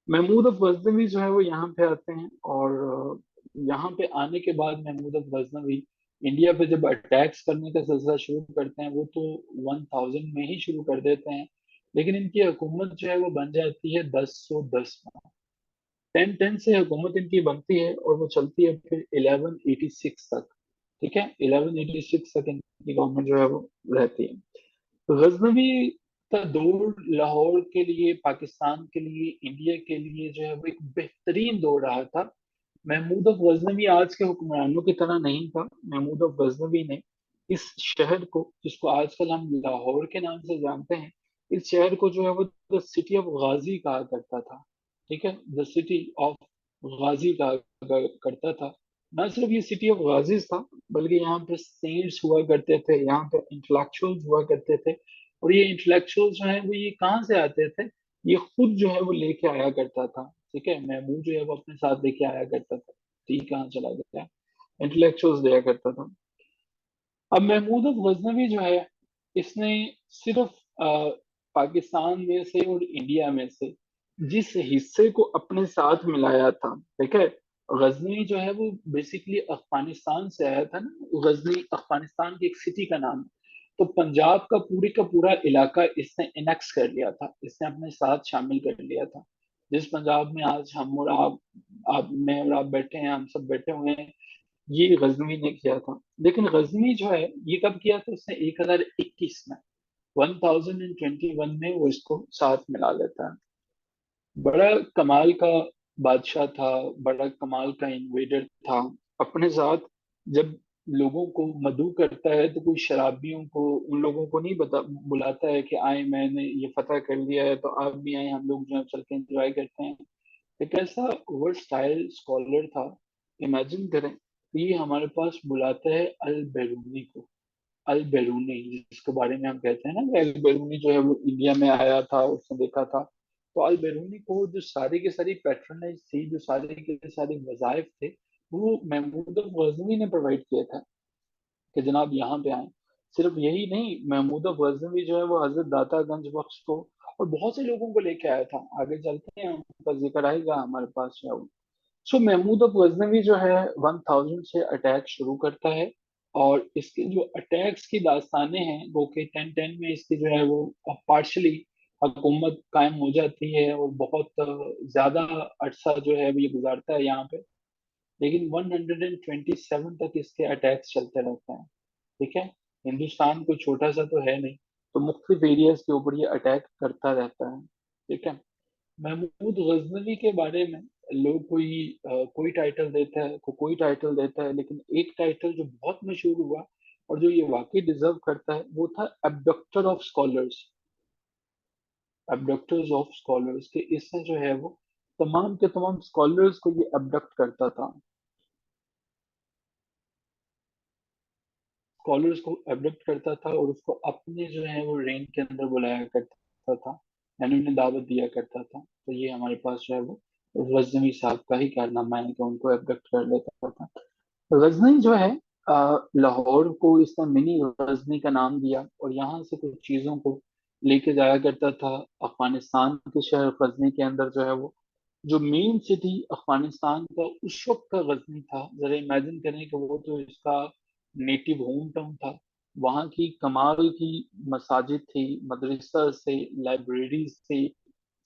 S1: महमूद अफ गजनवी जो है वो यहाँ पे आते हैं, और यहाँ पे आने के बाद महमूद अफ गजनवी इंडिया पे जब अटैक्स करने का सिलसिला शुरू करते हैं, वो तो 1000 में ही शुरू कर देते हैं। लेकिन इनकी हुकूमत जो है वो बन जाती है 1010 में। 1010 से हुकूमत इनकी बनती है और वो चलती है फिर 1186 तक। ठीक है, 1186 तक इनकी गवर्नमेंट जो है वो रहती है। गजनवी का दौर लाहौर के लिए, पाकिस्तान के लिए, इंडिया के लिए जो है वो एक बेहतरीन दौर रहा था। महमूद अफ गजनवी आज के हुक्मरानों की तरह नहीं था। महमूद अफ गजनवी ने इस शहर को, जिसको आजकल हम लाहौर के नाम से जानते हैं, इस शहर को जो है वो द सिटी ऑफ गाजी कहा करता था। ठीक है, द सिटी ऑफ गाजी कहा करता था। ना सिर्फ ये सिटी ऑफ गाजीज था, बल्कि यहाँ पे सेंट्स हुआ करते थे, यहाँ पे इंटेलेक्चुअल्स हुआ करते थे। और ये इंटेलेक्चुअल्स जो है वो ये कहाँ से आते थे? ये खुद जो है वो लेके आया करता था। ठीक है, महमूद जो है वो अपने साथ लेके आया करता था। ठीक, कहाँ चला गया? इंटेलेक्चुअल्स दिया करता था। अब महमूद गजनवी जो है, इसने सिर्फ पाकिस्तान में से और इंडिया में से जिस हिस्से को अपने साथ मिलाया था, ठीक है, गजनी जो है वो बेसिकली अफगानिस्तान से आया था ना। गजनी अफगानिस्तान की एक सिटी का नाम है। तो पंजाब का पूरा इलाका इसने इनेक्स कर लिया था, इसने अपने साथ शामिल कर लिया था। जिस पंजाब में आज हम और आप मैं और आप बैठे हैं, हम सब बैठे हुए हैं, ये गजनवी ने किया था। लेकिन गजनवी जो है ये कब किया था? उसने 1021 में, 1021 में वो इसको साथ मिला लेता है। बड़ा कमाल का बादशाह था, बड़ा कमाल का इन्वेडर था। अपने साथ जब लोगों को मदऊ करता है तो कोई शराबियों को, उन लोगों को नहीं बता बुलाता है कि आए, मैंने ये फतह कर लिया है तो आप भी आए, हम लोग जो है चल के एंजॉय करते हैं। एक ऐसा वर्सटाइल स्कॉलर था। इमेजिन करें कि ये हमारे पास बुलाता है अल बेरूनी को। अल बेरूनी जिसके बारे में हम कहते हैं ना कि अल बेरूनी जो है वो इंडिया में आया था, उसने देखा था। तो अल बेरूनी को जो सारी की सारी पैट्रनेज थी, जो सारे के सारे वजायफ थे, वो महमूद गजनवी ने प्रोवाइड किया था कि जनाब यहाँ पे आए। सिर्फ यही नहीं, महमूद गजनवी जो है वो हजरत दातागंज बख्श को और बहुत से लोगों को लेके आया था। आगे चलते हैं, उनका जिक्र आएगा हमारे पास जो है। सो महमूद गजनवी जो है 1000 से अटैक शुरू करता है। और इसके जो अटैक्स की दास्तानें हैं वो कि 1010 में इसकी जो है वो पार्शली हुकूमत कायम हो जाती है और बहुत ज्यादा अरसा जो है वो ये गुजारता है यहाँ पे। लेकिन 127 तक इसके अटैक्स चलते रहते हैं। ठीक है, हिंदुस्तान कोई छोटा सा तो है नहीं, तो मुख्तलिफ एरियाज के ऊपर ये अटैक करता रहता है। ठीक है, महमूद गजनवी के बारे में लोग कोई टाइटल देता है, कोई टाइटल देता है, लेकिन एक टाइटल जो बहुत मशहूर हुआ और जो ये वाकई डिजर्व करता है वो था abductor of scholars. Abductors of scholars के इसने जो है वो तमाम के तमाम स्कॉलर्स को ये अबडक्ट करता था। स्कॉलर्स को एबडक्ट करता था और उसको अपने जो है वो रेंज के अंदर बुलाया करता था, यानी उन्हें दावत दिया करता था। तो ये हमारे पास जो है वो गजनवी साहब का ही कारनामा है कि उनको एबडक्ट कर लेता था। गजनी जो है, लाहौर को इसने मिनी गजनी का नाम दिया और यहाँ से कुछ चीजों को लेके जाया करता था अफगानिस्तान के शहर गजनी के अंदर जो है वो। जो मेन सिटी अफगानिस्तान का उस वक्त का गजनी था, जरा इमेजिन करें कि वो तो इसका नेटिव होम टाउन था। वहाँ की कमाल की मसाजिद थी, मदरसा से, लाइब्रेरीज से,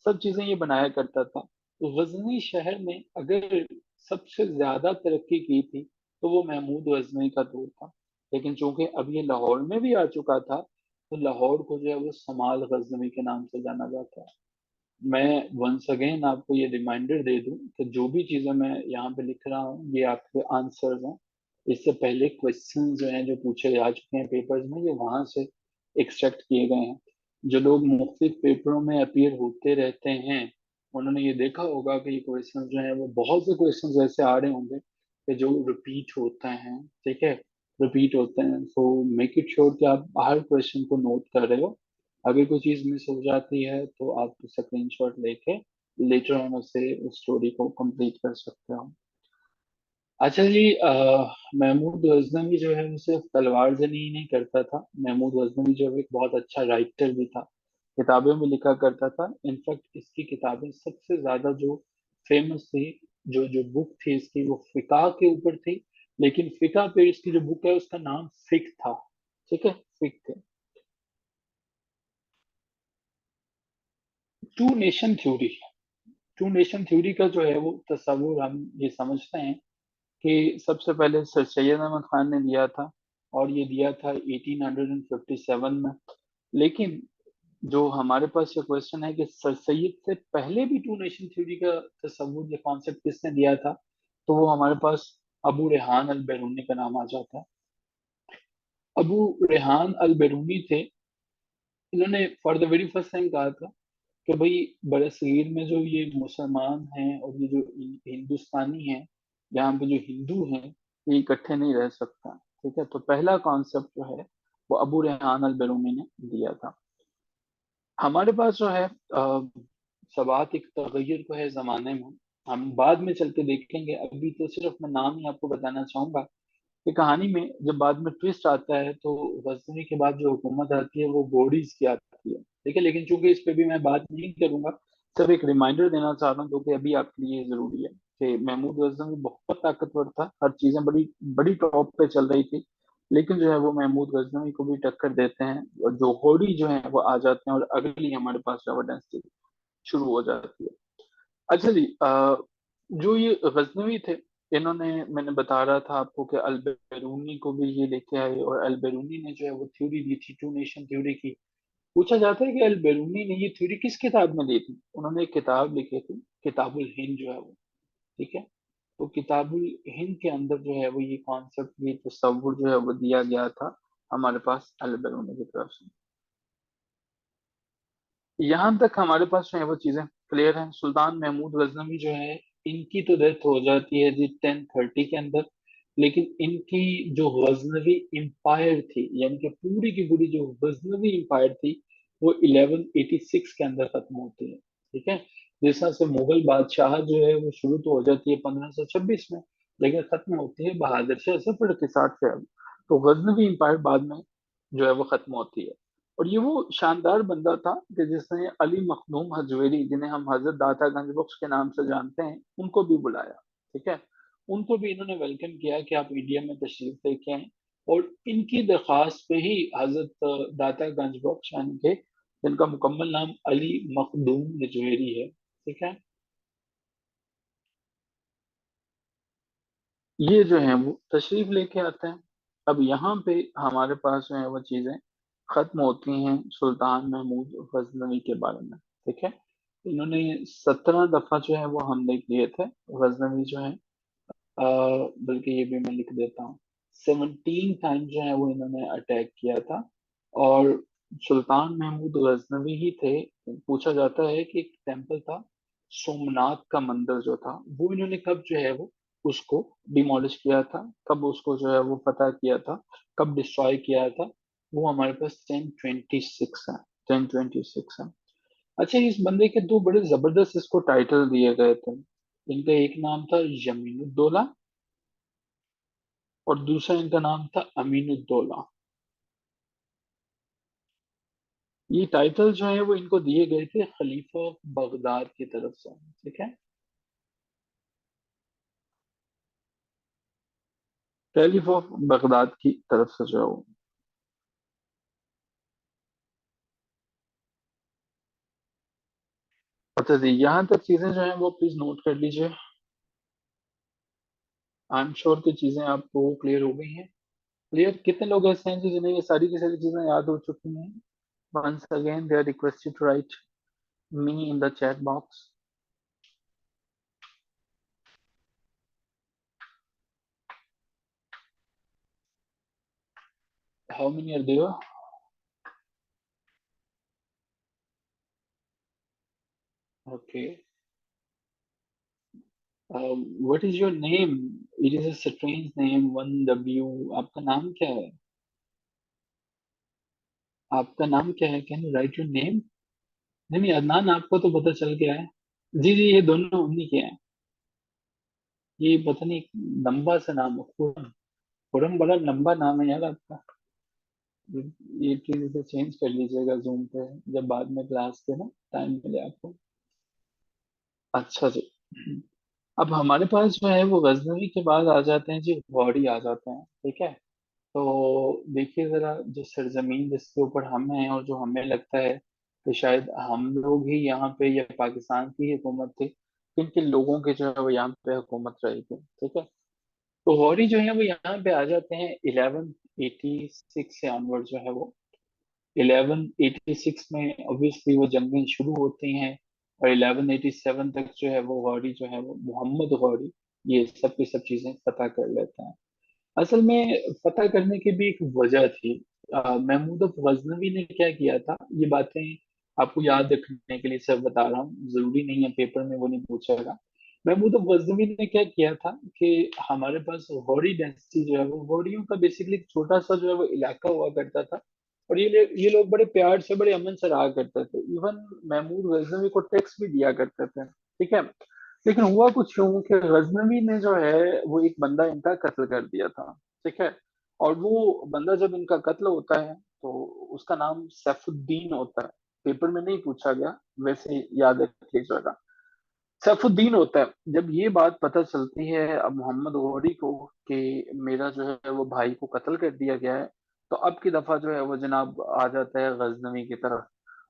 S1: सब चीजें ये बनाया करता था। तो गजनी शहर में अगर सबसे ज्यादा तरक्की की थी तो वो महमूद गजनी का दौर था। लेकिन चूंकि अब ये लाहौर में भी आ चुका था, तो लाहौर को जो है वो समाल गजनवी के नाम से जाना जाता है। मैं वंस अगेन आपको ये रिमाइंडर दे दूं कि जो भी चीजें मैं यहाँ पे लिख रहा हूँ ये आपके आंसर्स हैं। इससे पहले क्वेश्चन जो हैं जो पूछे जा चुके हैं पेपर्स में, ये वहां से एक्सट्रैक्ट किए गए हैं। जो लोग मुख्तलिफ पेपरों में अपीयर होते रहते हैं, उन्होंने ये देखा होगा कि ये क्वेश्चन जो हैं वो बहुत से क्वेश्चन ऐसे आ रहे होंगे कि जो रिपीट होते हैं। ठीक है, रिपीट होते हैं। सो मेक इट श्योर कि आप हर क्वेश्चन को नोट कर रहे हो। अगर कोई चीज मिस हो जाती है तो आप स्क्रीनशॉट लेके लेटर ऑन उसे उस स्टोरी को कंप्लीट कर सकते हो। अच्छा जी, महमूद गजनवी जो है वो सिर्फ तलवार जनी ही नहीं करता था। महमूद गजनवी जो है एक बहुत अच्छा राइटर भी था, किताबें भी लिखा करता था। इनफैक्ट इसकी किताबें सबसे ज्यादा जो फेमस थी, जो जो बुक थी इसकी, वो फिका के ऊपर थी। लेकिन फिका पे इसकी जो बुक है उसका नाम फिक था। ठीक है, फिक थे। Two nation theory, two nation theory का जो है वो तस्वुर हम ये समझते हैं कि सबसे पहले सर सैयद अहमद खान ने दिया था, और ये दिया था 1857 में। लेकिन जो हमारे पास ये क्वेश्चन है कि सर सैयद से पहले भी टू नेशन थ्योरी का तस्वुर या कॉन्सेप्ट किसने दिया था, तो वो हमारे पास अबू रेहान अल बैरूनी का नाम आ जाता है। अबू रेहान अल बैरूनी थे, इन्होंने for the very first time कहा था कि भाई बरसगीर में जो ये मुसलमान हैं और ये जो हिंदुस्तानी हैं, यहाँ पे जो हिंदू हैं, ये इकट्ठे नहीं रह सकता। ठीक है, तो पहला कॉन्सेप्ट जो है वो अबू रेहान अल बिरूनी ने दिया था। हमारे पास जो है सबात एक तगैर को है जमाने में, हम बाद में चल के देखेंगे, अभी तो सिर्फ मैं नाम ही आपको बताना चाहूंगा कि कहानी में जब बाद में ट्विस्ट आता है तो गजनवी के बाद जो हुकूमत आती है वो घोड़ीज की आती है। ठीक है, लेकिन चूंकि इस पे भी मैं बात नहीं करूंगा, सिर्फ एक रिमाइंडर देना चाह रहा हूँ जो कि अभी आपके लिए जरूरी है कि महमूद गजनवी बहुत ताकतवर था, हर चीजें बड़ी बड़ी टॉप पे चल रही थी, लेकिन जो है वो महमूद गजनवी को भी टक्कर देते हैं और जो घोड़ी जो है वो आ जाते हैं और अगली हमारे पास डायनेस्टी शुरू हो जाती है। अच्छा जी, जो ये गजनवी थे, इन्होंने, मैंने बता रहा था आपको कि अल बेरूनी को भी ये लेके आए और अल बेरूनी ने जो है वो थ्योरी दी थी, टू नेशन थ्योरी की। पूछा जाता है कि अल बेरूनी ने ये थ्योरी किस किताब में दी थी। उन्होंने एक किताब लिखी थी, किताबुल हिंद जो है वो। ठीक है, तो किताबुल हिंद के अंदर जो है वो ये कॉन्सेप्ट, ये तस्वुर जो है वो दिया गया था हमारे पास अल बेरूनी की तरफ से। यहाँ तक हमारे पास जो है वो चीजें क्लियर हैं। सुल्तान महमूद गजनवी जो है, इनकी तो डेथ हो जाती है जी 1030 के अंदर, लेकिन इनकी जो गजनवी एम्पायर थी, यानी कि पूरी की पूरी जो गजनवी एम्पायर थी, वो 1186 के अंदर खत्म होती है। ठीक है, जिस तरह से मुगल बादशाह जो है वो शुरू तो हो जाती है 1526 में, लेकिन खत्म होती है बहादुर शाह जफर के साथ से। तो गजनवी एम्पायर बाद में जो है वो खत्म होती है। और ये वो शानदार बंदा था कि जिसने अली मखदूम हजवेरी, जिन्हें हम हजरत दाता गंज बख्श के नाम से जानते हैं, उनको भी बुलाया। ठीक है, उनको भी इन्होंने वेलकम किया कि आप इंडिया में तशरीफ लेके आए। और इनकी दरख्वास्त पे ही हजरत दाता गंज बख्श, यानी कि जिनका मुकम्मल नाम अली मखदूम हजवेरी है, ठीक है, ये जो है वो तशरीफ लेके आते हैं। अब यहाँ पे हमारे पास जो है वो चीजें खत्म होती हैं सुल्तान महमूद गजनवी के बारे में। ठीक है, इन्होंने 17 दफा जो है वो हमले किए थे। गजनवी जो है, बल्कि ये भी मैं लिख देता हूँ, 17 टाइम जो है वो इन्होंने अटैक किया था। और सुल्तान महमूद गजनवी ही थे। पूछा जाता है कि एक टेम्पल था, सोमनाथ का मंदिर जो था, वो इन्होंने कब जो है वो उसको डिमोलिश किया था, कब उसको जो है वो फतह किया था, कब डिस्ट्रॉय किया था, वो हमारे पास 1026 है। 1026 है। अच्छा, इस बंदे के दो बड़े जबरदस्त इसको टाइटल दिए गए थे। इनका एक नाम था जमीनुद्दौला और दूसरा इनका नाम था अमीनुद्दौला। ये टाइटल जो है वो इनको दिए गए थे खलीफा ऑफ बगदाद की तरफ से। ठीक है, खलीफा ऑफ बगदाद की तरफ से जो है वो। अच्छा जी, यहाँ तक चीजें जो है वो प्लीज नोट कर लीजिए। आई एम श्योर की चीजें आपको क्लियर हो गई हैं। क्लियर, कितने लोग ऐसे हैं जी जिन्हें ये सारी की सारी चीजें याद हो चुकी हैं? Once again they are requested to write me in the chat box. How many are there? Okay, what is your name? It is a strange name, one W. आपका नाम क्या है? आपका नाम क्या है? Can you write your name? नहीं नहीं, अदनान आपको तो पता चल गया है। जी जी, ये दोनों उन्हीं के हैं। ये पता नहीं, लंबा सा नाम है, खुरम। खुरम बड़ा लंबा नाम है यार आपका। ये ये प्लीज इसे चेंज कर लीजिएगा जूम पे, जब बाद में क्लास के ना टाइम मिले आपको। अच्छा जी, अब हमारे पास जो है वो गजनवी के बाद आ जाते हैं जी, गौरी आ जाते हैं। ठीक है, तो देखिए जरा, जो सरजमीन जिसके ऊपर हम हैं और जो हमें लगता है कि शायद हम लोग ही यहाँ पे, या पाकिस्तान की हुकूमत थी, किन किन लोगों की जो है वो यहाँ पे हुकूमत रही थी। ठीक है, तो गौरी जो है वो यहाँ पे आ जाते हैं 1186 से ऑनवर्ड जो है वो। 1186 में ऑब्वियसली वो जंगें शुरू होती हैं, और 1187 तक जो है वो गौरी जो है वो मोहम्मद गौरी ये सब की सब चीजें फतह कर लेते हैं। असल में फतह करने की भी एक वजह थी। महमूद गजनवी ने क्या किया था, ये बातें आपको याद रखने के लिए सब बता रहा हूँ, जरूरी नहीं है पेपर में वो नहीं पूछेगा। महमूद गजनवी ने क्या किया था कि हमारे पास गौरी डायनेस्टी जो है वो गौरियों का बेसिकली एक छोटा सा जो है वो इलाका हुआ करता था। और ये लोग बड़े प्यार से बड़े अमन से रहा करते थे। इवन महमूद गजनवी को टैक्स भी दिया करते थे, ठीक है। लेकिन हुआ कुछ यूं कि गजनवी ने जो है वो एक बंदा इनका कत्ल कर दिया था, ठीक है। और वो बंदा जब इनका कत्ल होता है तो उसका नाम सैफुद्दीन होता है। पेपर में नहीं पूछा गया, वैसे याद रख लीजिएगा, सैफुद्दीन होता है। जब ये बात पता चलती है अब मोहम्मद गौरी को कि मेरा जो है वो भाई को कत्ल कर दिया गया है, तो अब की दफा जो है वो जनाब आ जाता है गजनवी की तरफ।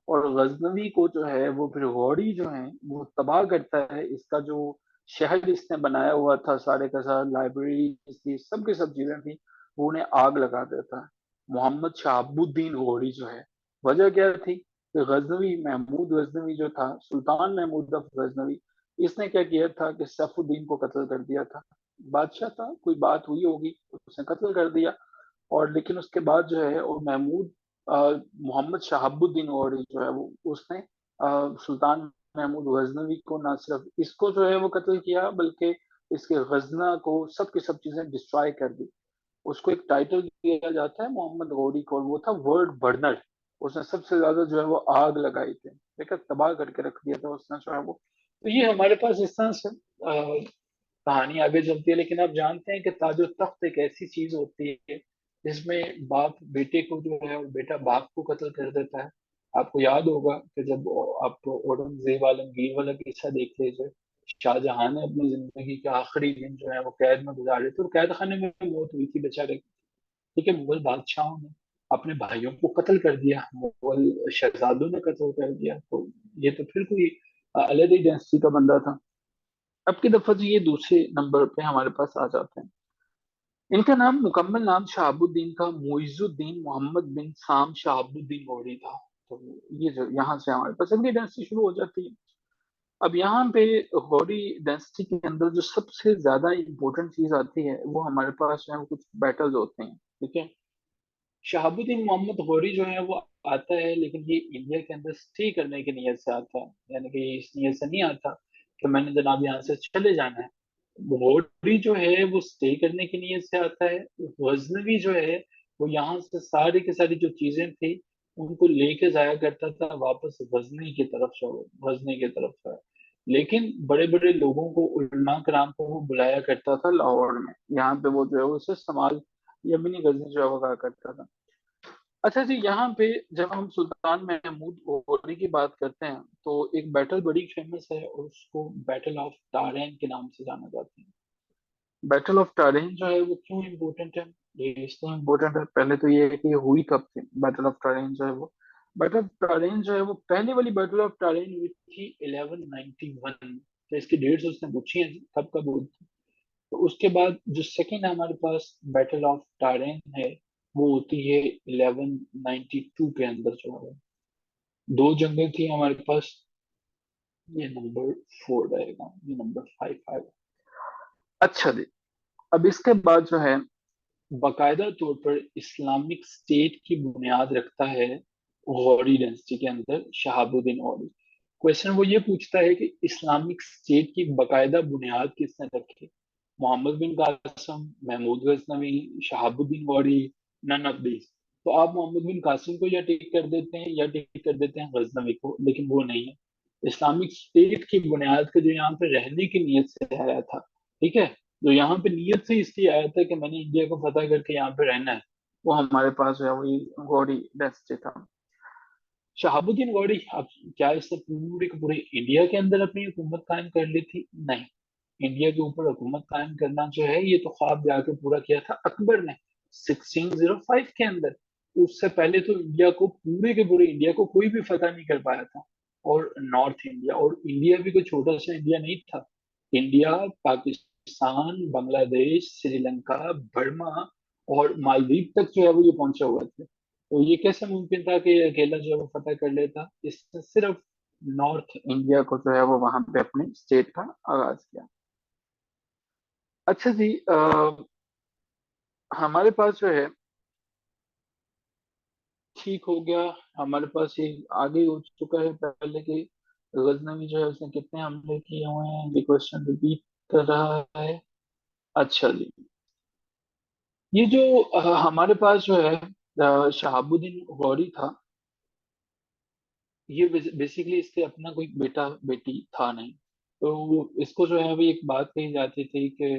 S1: और गजनवी को जो है वो फिर गौरी जो है वो तबाह करता है। इसका जो शहर इसने बनाया हुआ था, सारे का सारा लाइब्रेरी थी, सब की सब चीजें थी, वो उन्हें आग लगा देता है। मोहम्मद शहाबुद्दीन गौरी जो है, वजह क्या थी कि गजनवी महमूद गजनवी जो था, सुल्तान महमूद ऑफ गजनवी, इसने क्या किया था कि सैफुद्दीन को कत्ल कर दिया था। बादशाह था, कोई बात हुई होगी, उसने कत्ल कर दिया। और लेकिन उसके बाद जो है वो महमूद मोहम्मद शहाबुद्दीन गौरी जो है वो उसने सुल्तान महमूद गजनवी को ना सिर्फ इसको जो है वो कत्ल किया, बल्कि इसके गजना को सब की सब चीजें डिस्ट्रॉय कर दी। उसको एक टाइटल दिया जाता है मोहम्मद गौरी को, और वो था वर्ल्ड बर्नर। उसने सबसे ज्यादा जो है वो आग लगाई थी, ठीक है, तबाह करके रख दिया था उसने जो है वो। तो ये हमारे पास इस तरह से कहानी आगे चलती है। लेकिन आप जानते हैं कि ताजो तख्त एक ऐसी चीज होती है जिसमें बाप बेटे को जो है और बेटा बाप को कत्ल कर देता है। आपको याद होगा कि जब आप औरंगजेब आलमगीर वाला किस्सा देख लीजिए, शाहजहां ने अपनी जिंदगी के आखिरी दिन जो है वो कैद में गुजारे थे और कैद खाने में मौत हुई थी बेचारे की। ठीक है, मुगल बादशाहों ने अपने भाइयों को कत्ल कर दिया, मुगल शहजादों ने कत्ल कर दिया, तो ये तो फिर कोई अलग ही डेंसिटी का बंदा था। अब की दफा जी ये दूसरे नंबर पे हमारे पास आ जाते हैं। इनका नाम, मुकम्मल नाम शहाबुद्दीन का मुइजुद्दीन मोहम्मद बिन साम शहाबुद्दीन गौरी था। तो ये जो यहाँ से हमारे पास अगली डायनेस्टी शुरू हो जाती है। अब यहाँ पे गौरी डायनेस्टी के अंदर जो सबसे ज्यादा इंपॉर्टेंट चीज आती है वो हमारे पास जो है वो कुछ बैटल्स होते हैं, ठीक है। शहाबुद्दीन मोहम्मद गौरी जो है वो आता है, लेकिन ये इंडिया के अंदर स्टे करने की नीयत से आता है। यानी कि इस नीयत से नहीं आता कि मैंने जनाब यहाँ से चले जाना है। गौरी जो है वो स्टे करने की नीयत से आता है। गजनवी जो है वो यहाँ से सारी की सारी जो चीजें थी उनको लेके जाया करता था वापस गजनी की तरफ से, गजनी की तरफ से। लेकिन बड़े बड़े लोगों को, उलमा कराम को वो बुलाया करता था लाहौर में। यहाँ पे वो जो है वो उसे समाज यमनी गजनी जो है वो कहा करता था। अच्छा जी, यहाँ पे जब हम सुल्तान महमूद गौरी की बात करते हैं तो एक बैटल बड़ी फेमस है और उसको बैटल ऑफ टारेन के नाम से जाना जाता है। बैटल ऑफ टारेन जो है वो क्यों इम्पोर्टेंट है? ये इसलिए इम्पोर्टेंट है, पहले तो ये है कि ये हुई कब थी बैटल ऑफ टारेन जो है वो। बैटल ऑफ टारेन जो है वो पहली वाली बैटल ऑफ टारेन हुई थी 1191। तो इसकी डेट्स उसने पूछी है कब कब हुई थी। तो उसके बाद जो सेकंड हमारे पास बैटल ऑफ टारेन है वो होती है 1192 के अंदर जो है। दो जंगें थी हमारे पास। ये नंबर 4 रहेगा, ये नंबर 5 आएगा। अच्छा जी, अब इसके बाद जो है बाकायदा तौर पर इस्लामिक स्टेट की बुनियाद रखता है गौरी डेंसिटी के अंदर शहाबुद्दीन गौरी। क्वेश्चन वो ये पूछता है कि इस्लामिक स्टेट की बाकायदा बुनियाद किसने रखी? Muhammad bin Qasim, Mahmud Ghaznavi, Shahabuddin Ghori, none of this. तो आप मोहम्मद बिन कासिम को या टिक कर देते हैं या टिक कर देते हैं गजनवी को, लेकिन वो नहीं है। इस्लामिक स्टेट की बुनियाद के जो यहाँ पे रहने की नीयत से आया था, ठीक है, जो यहाँ पे नीयत से इसलिए आया था कि मैंने इंडिया को फतह करके यहाँ पे रहना है, वो हमारे पास जो है वही गौरी डेस्टी था। शहाबुद्दीन गौरी, अब क्या इसने पूरे के पूरे इंडिया के अंदर अपनी हुकूमत कायम कर ली थी? नहीं। इंडिया के ऊपर हुकूमत कायम करना जो है ये तो ख्वाब जाके पूरा किया था अकबर ने 1605 के अंदर। उससे पहले तो इंडिया को, पूरे के पूरे इंडिया को कोई भी फतह नहीं कर पाया था। और नॉर्थ इंडिया, और इंडिया भी कोई छोटा सा इंडिया नहीं था। इंडिया, पाकिस्तान, बांग्लादेश, श्रीलंका, बर्मा और मालदीव तक जो है वो ये पहुंचे हुए थे। तो ये कैसे मुमकिन था कि ये अकेला जो है वो फतह कर लेता? इसने सिर्फ नॉर्थ इंडिया को जो है वो वहां पे अपने स्टेट का आगाज किया। अच्छा जी, हमारे पास जो है, ठीक हो गया। हमारे पास ये आगे हो चुका है पहले कि गजनवी जो है उसने कितने हमले किए हुए हैं, ये क्वेश्चन रिपीट कर रहा है। अच्छा जी, ये जो हमारे पास जो है शहाबुद्दीन गौरी था, ये बेसिकली इसके अपना कोई बेटा बेटी था नहीं। तो इसको जो है अभी एक बात कही जाती थी कि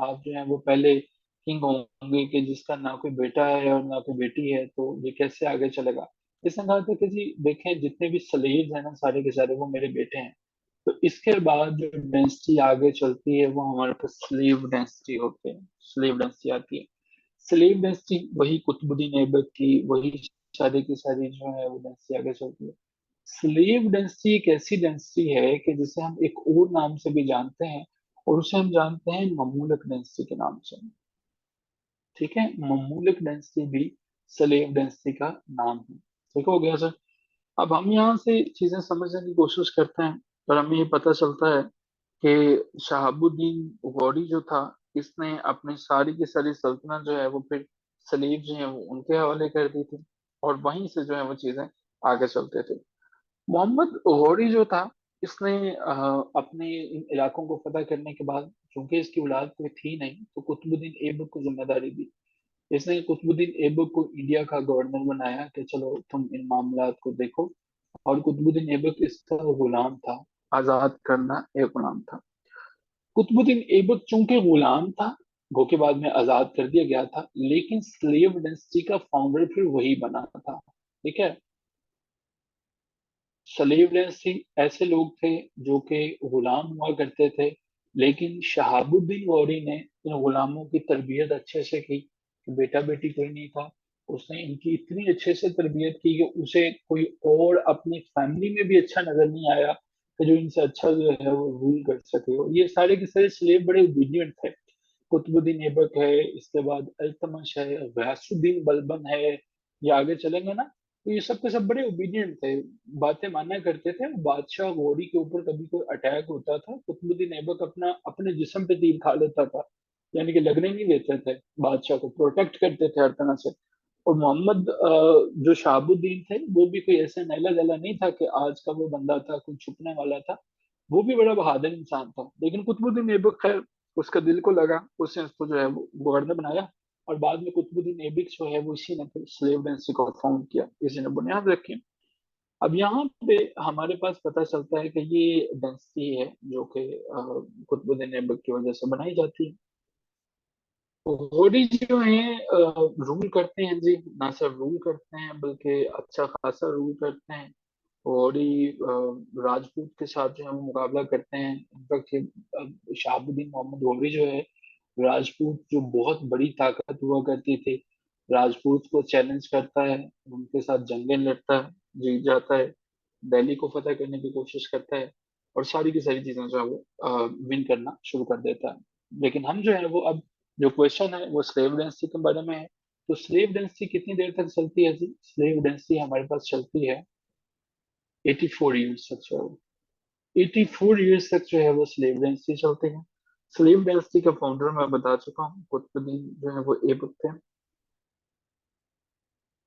S1: आप जो है वो पहले किंग होंगे कि जिसका ना कोई बेटा है और ना कोई बेटी है, तो ये कैसे आगे चलेगा। इसने कहा था कि जी देखें, जितने भी स्लेव्स हैं ना सारे के सारे वो मेरे बेटे हैं। तो इसके बाद जो डेंसिटी आगे चलती है वो हमारे पास स्लेव डेंसिटी होते हैं, स्लेव डेंसिटी आती है। स्लेव डेंसिटी वही कुतुबुद्दीन ऐबक की, वही सारी की सारी जो है वो डेंसिटी आगे चलती है। स्लीव डेंसिटी एक ऐसी डेंसिटी है कि जिसे हम एक और नाम से भी जानते हैं, और उसे हम जानते हैं ममूलक डेंसिटी के नाम से। ठीक है, ममूलक डेंसिटी भी स्लेव डेंसिटी का नाम है। ठीक हो गया सर। अब हम यहाँ से चीजें समझने की कोशिश करते हैं, और हमें ये पता चलता है कि शहाबुद्दीन गौरी जो था, इसने अपनी सारी की सारी सल्तनत जो है वो फिर सलीब जो है वो उनके हवाले कर दी थी, और वहीं से जो है वो चीजें आगे चलते थे। मोहम्मद गौरी जो था, इसने अपने इन इलाकों को फतह करने के बाद, चूंकि इसकी औलाद कोई थी नहीं, तो कुतुबुद्दीन ऐबक को जिम्मेदारी दी। इसने कुतुबुद्दीन ऐबक को इंडिया का गवर्नर बनाया कि चलो तुम इन मामलात को देखो। और कुतुबुद्दीन ऐबक इसका गुलाम था, आजाद करना एक गुलाम था। कुतुबुद्दीन ऐबक चूंकि गुलाम था, वो के बाद में आजाद कर दिया गया था, लेकिन स्लेव डेंसिटी का फाउंडर फिर वही बना था। ठीक है, स्लेवलेस थी, ऐसे लोग थे जो कि गुलाम हुआ करते थे, लेकिन शहाबुद्दीन गौरी ने इन गुलामों की तरबियत अच्छे से की, कि बेटा बेटी कोई नहीं था। उसने इनकी इतनी अच्छे से तरबियत की कि उसे कोई और अपनी फैमिली में भी अच्छा नजर नहीं आया कि जो इनसे अच्छा जो है वो रूल कर सके। और ये सारे के सारे स्लेव बड़े ओबीडियंट थे। कुतुबुद्दीन ऐबक है, इसके बाद अल्तमश है, गयासुद्दीन बलबन है, ये आगे चलेंगे ना। तो ये सब के सब बड़े ओबीडियंट थे, बातें माना करते थे। बादशाह गौरी के ऊपर कभी कोई अटैक होता था, कुतुबुद्दीन ऐबक अपना अपने जिस्म पे तीर खा लेता था, यानी कि लगने नहीं देते थे, बादशाह को प्रोटेक्ट करते थे हर तरह से। और मोहम्मद जो शहाबुद्दीन थे, वो भी कोई ऐसा नैला जला नहीं था कि आज का वो बंदा था कोई छुपने वाला था। वो भी बड़ा बहादुर इंसान था। लेकिन कुतुबुद्दीन ऐबक खैर, उसका दिल को लगा, उसने उसको जो है वो गवर्नर बनाया। और बाद में कुतुबुद्दीन ऐबक जो है वो इसी ने फिर स्लेव डेंसिटी को फाउंड किया, इसी ने बुनियाद रखी। अब यहाँ पे हमारे पास पता चलता है कि ये डेंसिटी है जो कि कुतुबुद्दीन ऐबक की वजह से बनाई जाती है। घोड़ी जो है रूल करते हैं जी, ना सिर्फ रूल करते हैं बल्कि अच्छा खासा रूल करते हैं। घोड़ी राजपूत के साथ जो है वो मुकाबला करते हैं। इनफैक्ट शहाबुद्दीन मोहम्मद घोड़ी जो है, राजपूत जो बहुत बड़ी ताकत हुआ करती थी, राजपूत को चैलेंज करता है, उनके साथ जंगें लड़ता है, जीत जाता है, दिल्ली को फतेह करने की कोशिश करता है, और सारी की सारी चीजें जो है वो विन करना शुरू कर देता है। लेकिन हम जो है वो अब, जो क्वेश्चन है वो स्लेव डेंसिटी के बारे में है। तो स्लेव डेंसिटी कितनी देर तक चलती है जी? स्लेव डेंसिटी हमारे पास चलती है 84 ईयर्स तक जो है वो, 84 ईयर्स तक जो है वो स्लेव डेंसिटी चलती है। स्लेव डेंसिटी का फाउंडर मैं बता चुका हूँ, कुतुबुद्दीन जो है वो ऐबक थे।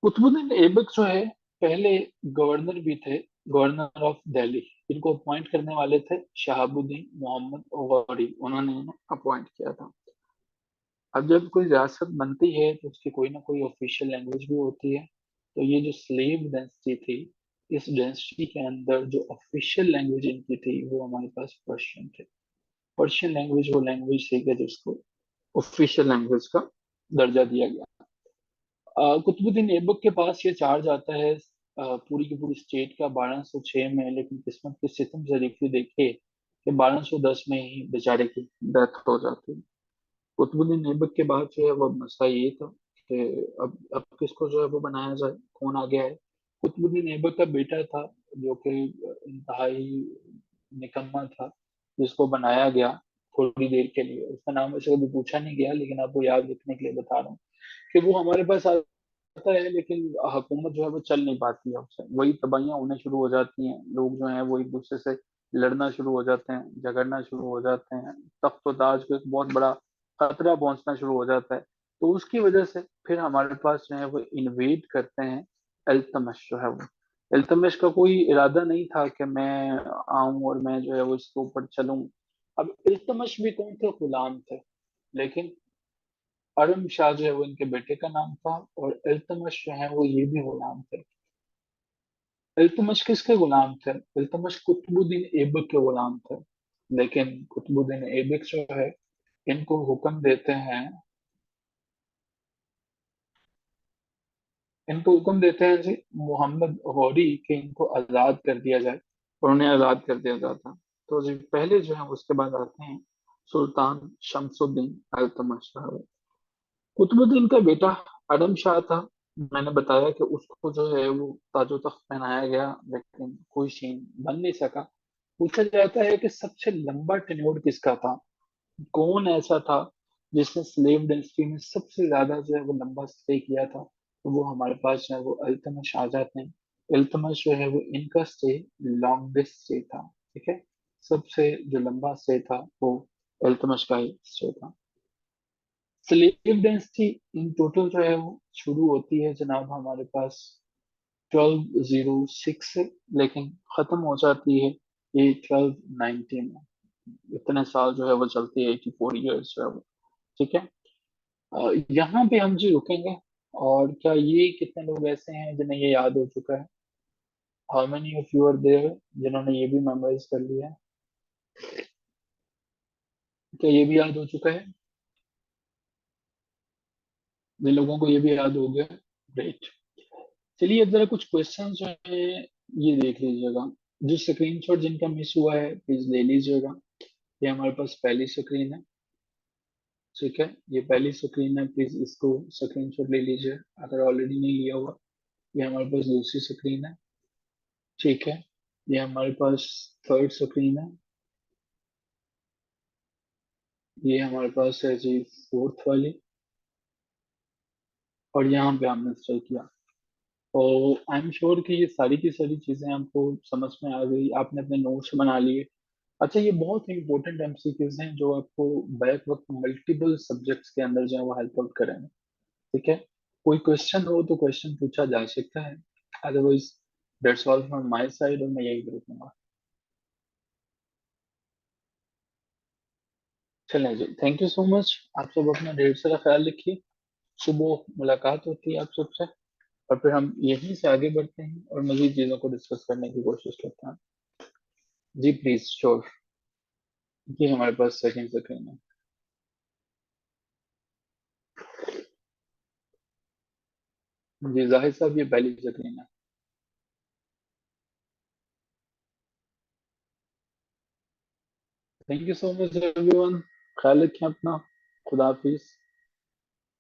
S1: कुतुबुद्दीन ऐबक जो है पहले गवर्नर भी थे, गवर्नर ऑफ दिल्ली। इनको अपॉइंट करने वाले थे शहाबुद्दीन मोहम्मद गौरी, उन्होंने इन्हें अपॉइंट किया था। अब जब कोई रियासत बनती है तो उसकी कोई ना कोई ऑफिशियल लैंग्वेज भी होती है। तो ये जो स्लेव डेंसिटी थी, इस डेंसिटी के अंदर जो ऑफिशियल लैंग्वेज इनकी थी वो हमारे पास पर्शियन थे। पर्शियन लैंग्वेज वो लैंग्वेज थी कि जिसको ऑफिशियल लैंग्वेज का दर्जा दिया गया। कुतुबुद्दीन ऐबक के पास ये चार्ज आता है पूरी की पूरी स्टेट का 1206 में, लेकिन किस्मत के सितम जरीफी देखे कि 1210 में ही बेचारे की डेथ हो जाती है। कुतुबुद्दीन ऐबक के बाद जो है वो मसला ये था कि अब किसको जो है वो बनाया जाए, कौन आ गया है। कुतुबुद्दीन ऐबक का बेटा था जो कि इंतहाई निकम्मा था, जिसको बनाया गया थोड़ी देर के लिए। उसका नाम वैसे कभी पूछा नहीं गया, लेकिन आपको याद रखने के लिए बता रहा हूँ कि वो हमारे पास आता है, लेकिन हुकूमत जो है वो चल नहीं पाती है उससे, वही तबाहियां होने शुरू हो जाती हैं, लोग जो हैं वो एक दूसरे से लड़ना शुरू हो जाते हैं, झगड़ना शुरू हो जाते हैं, तख्त व ताज को एक बहुत बड़ा खतरा पहुंचना शुरू हो जाता है। तो उसकी वजह से फिर हमारे पास जो है वो इन्वेड करते हैं इल्तमश जो है वो, इल्तमश का कोई इरादा नहीं था कि मैं आऊं और मैं जो है वो इसके ऊपर चलूं। अब इल्तमश भी कौन थे? गुलाम थे। लेकिन अरम शाह जो है वो इनके बेटे का नाम था, और इल्तमश जो है वो ये भी गुलाम थे। इल्तुतमिश किसके गुलाम थे? इल्तुतमिश कुतुबुद्दीन ऐबक के गुलाम थे। लेकिन कुतुबुद्दीन ऐबक जो है, इनको हुक्म देते हैं, इनको हुक्म देते हैं जी मोहम्मद गौरी के इनको आजाद कर दिया जाए, और उन्हें आजाद कर दिया जाता। तो जी पहले जो है उसके बाद आते हैं सुल्तान शमसुद्दीन इल्तुतमिश साहब। कुतुबुद्दीन का बेटा आदम शाह था। मैंने बताया कि उसको जो है वो ताजो तख्त पहनाया गया, लेकिन कोई सीन बन नहीं सका। पूछा जाता है कि सबसे लंबा टेन्योर किसका था? कौन ऐसा था जिसने स्लेव इंडस्ट्री में सबसे ज्यादा जो है वो लंबा स्टे किया था? तो वो हमारे पास जो है वो इल्तुतमिश आ जाते हैं। इल्तुतमिश जो है वो इनका स्टे लॉन्गेस्ट स्टे था। ठीक है, सबसे जो लंबा स्टे था वो इल्तुतमिश का ही स्टे था। स्लेव डेंसिटी इन टोटल जो है वो शुरू होती है जनाब हमारे पास 1206 से, लेकिन खत्म हो जाती है ये 1290 में। इतने साल जो है वो चलती है, 84 ईयर्स जो है वो। ठीक है, यहाँ पे हम जी रुकेंगे। और क्या ये कितने लोग ऐसे हैं जिन्हें ये याद हो चुका है? How many of you are there जिन्होंने ये भी मेमोराइज कर लिया है? क्या ये भी याद हो चुका है? जिन लोगों को ये भी याद हो गया, ग्रेट। चलिए अब जरा कुछ क्वेश्चन जो है ये देख लीजिएगा। जो स्क्रीनशॉट जिनका मिस हुआ है प्लीज ले लीजिएगा। ये हमारे पास पहली स्क्रीन है। ठीक है, ये पहली स्क्रीन है, प्लीज इसको स्क्रीनशॉट ले लीजिए अगर ऑलरेडी नहीं लिया हुआ। ये हमारे पास दूसरी स्क्रीन है। ठीक है, ये हमारे पास थर्ड स्क्रीन है। ये हमारे पास है जी फोर्थ वाली। और यहाँ पे हमने स्ट्राइक किया। और आई एम श्योर कि ये सारी की सारी चीजें आपको समझ में आ गई, आपने अपने नोट्स बना लिए। अच्छा, ये बहुत ही इंपॉर्टेंट एमसीक्यूज हैं जो आपको बैक वक्त मल्टीपल सब्जेक्ट्स के अंदर जो है वो हेल्प आउट करेंगे। ठीक है, कोई क्वेश्चन हो तो क्वेश्चन पूछा जा सकता है, otherwise that's all from my side, और मैं यही करूँगा। चलें जी, थैंक यू सो मच। आप सब अपना ढेर सारा ख्याल रखिए। सुबह मुलाकात होती है आप सबसे, और फिर हम यहीं से आगे बढ़ते हैं और मजीद चीज़ों को डिस्कस करने की कोशिश करते हैं। जी प्लीज, श्योर। ये हमारे पास सेकंड स्क्रीन है। जी जाहिर साहब, ये पहली स्क्रीन है। Thank you so much everyone. ख्याल रखें अपना। खुदा हाफिज।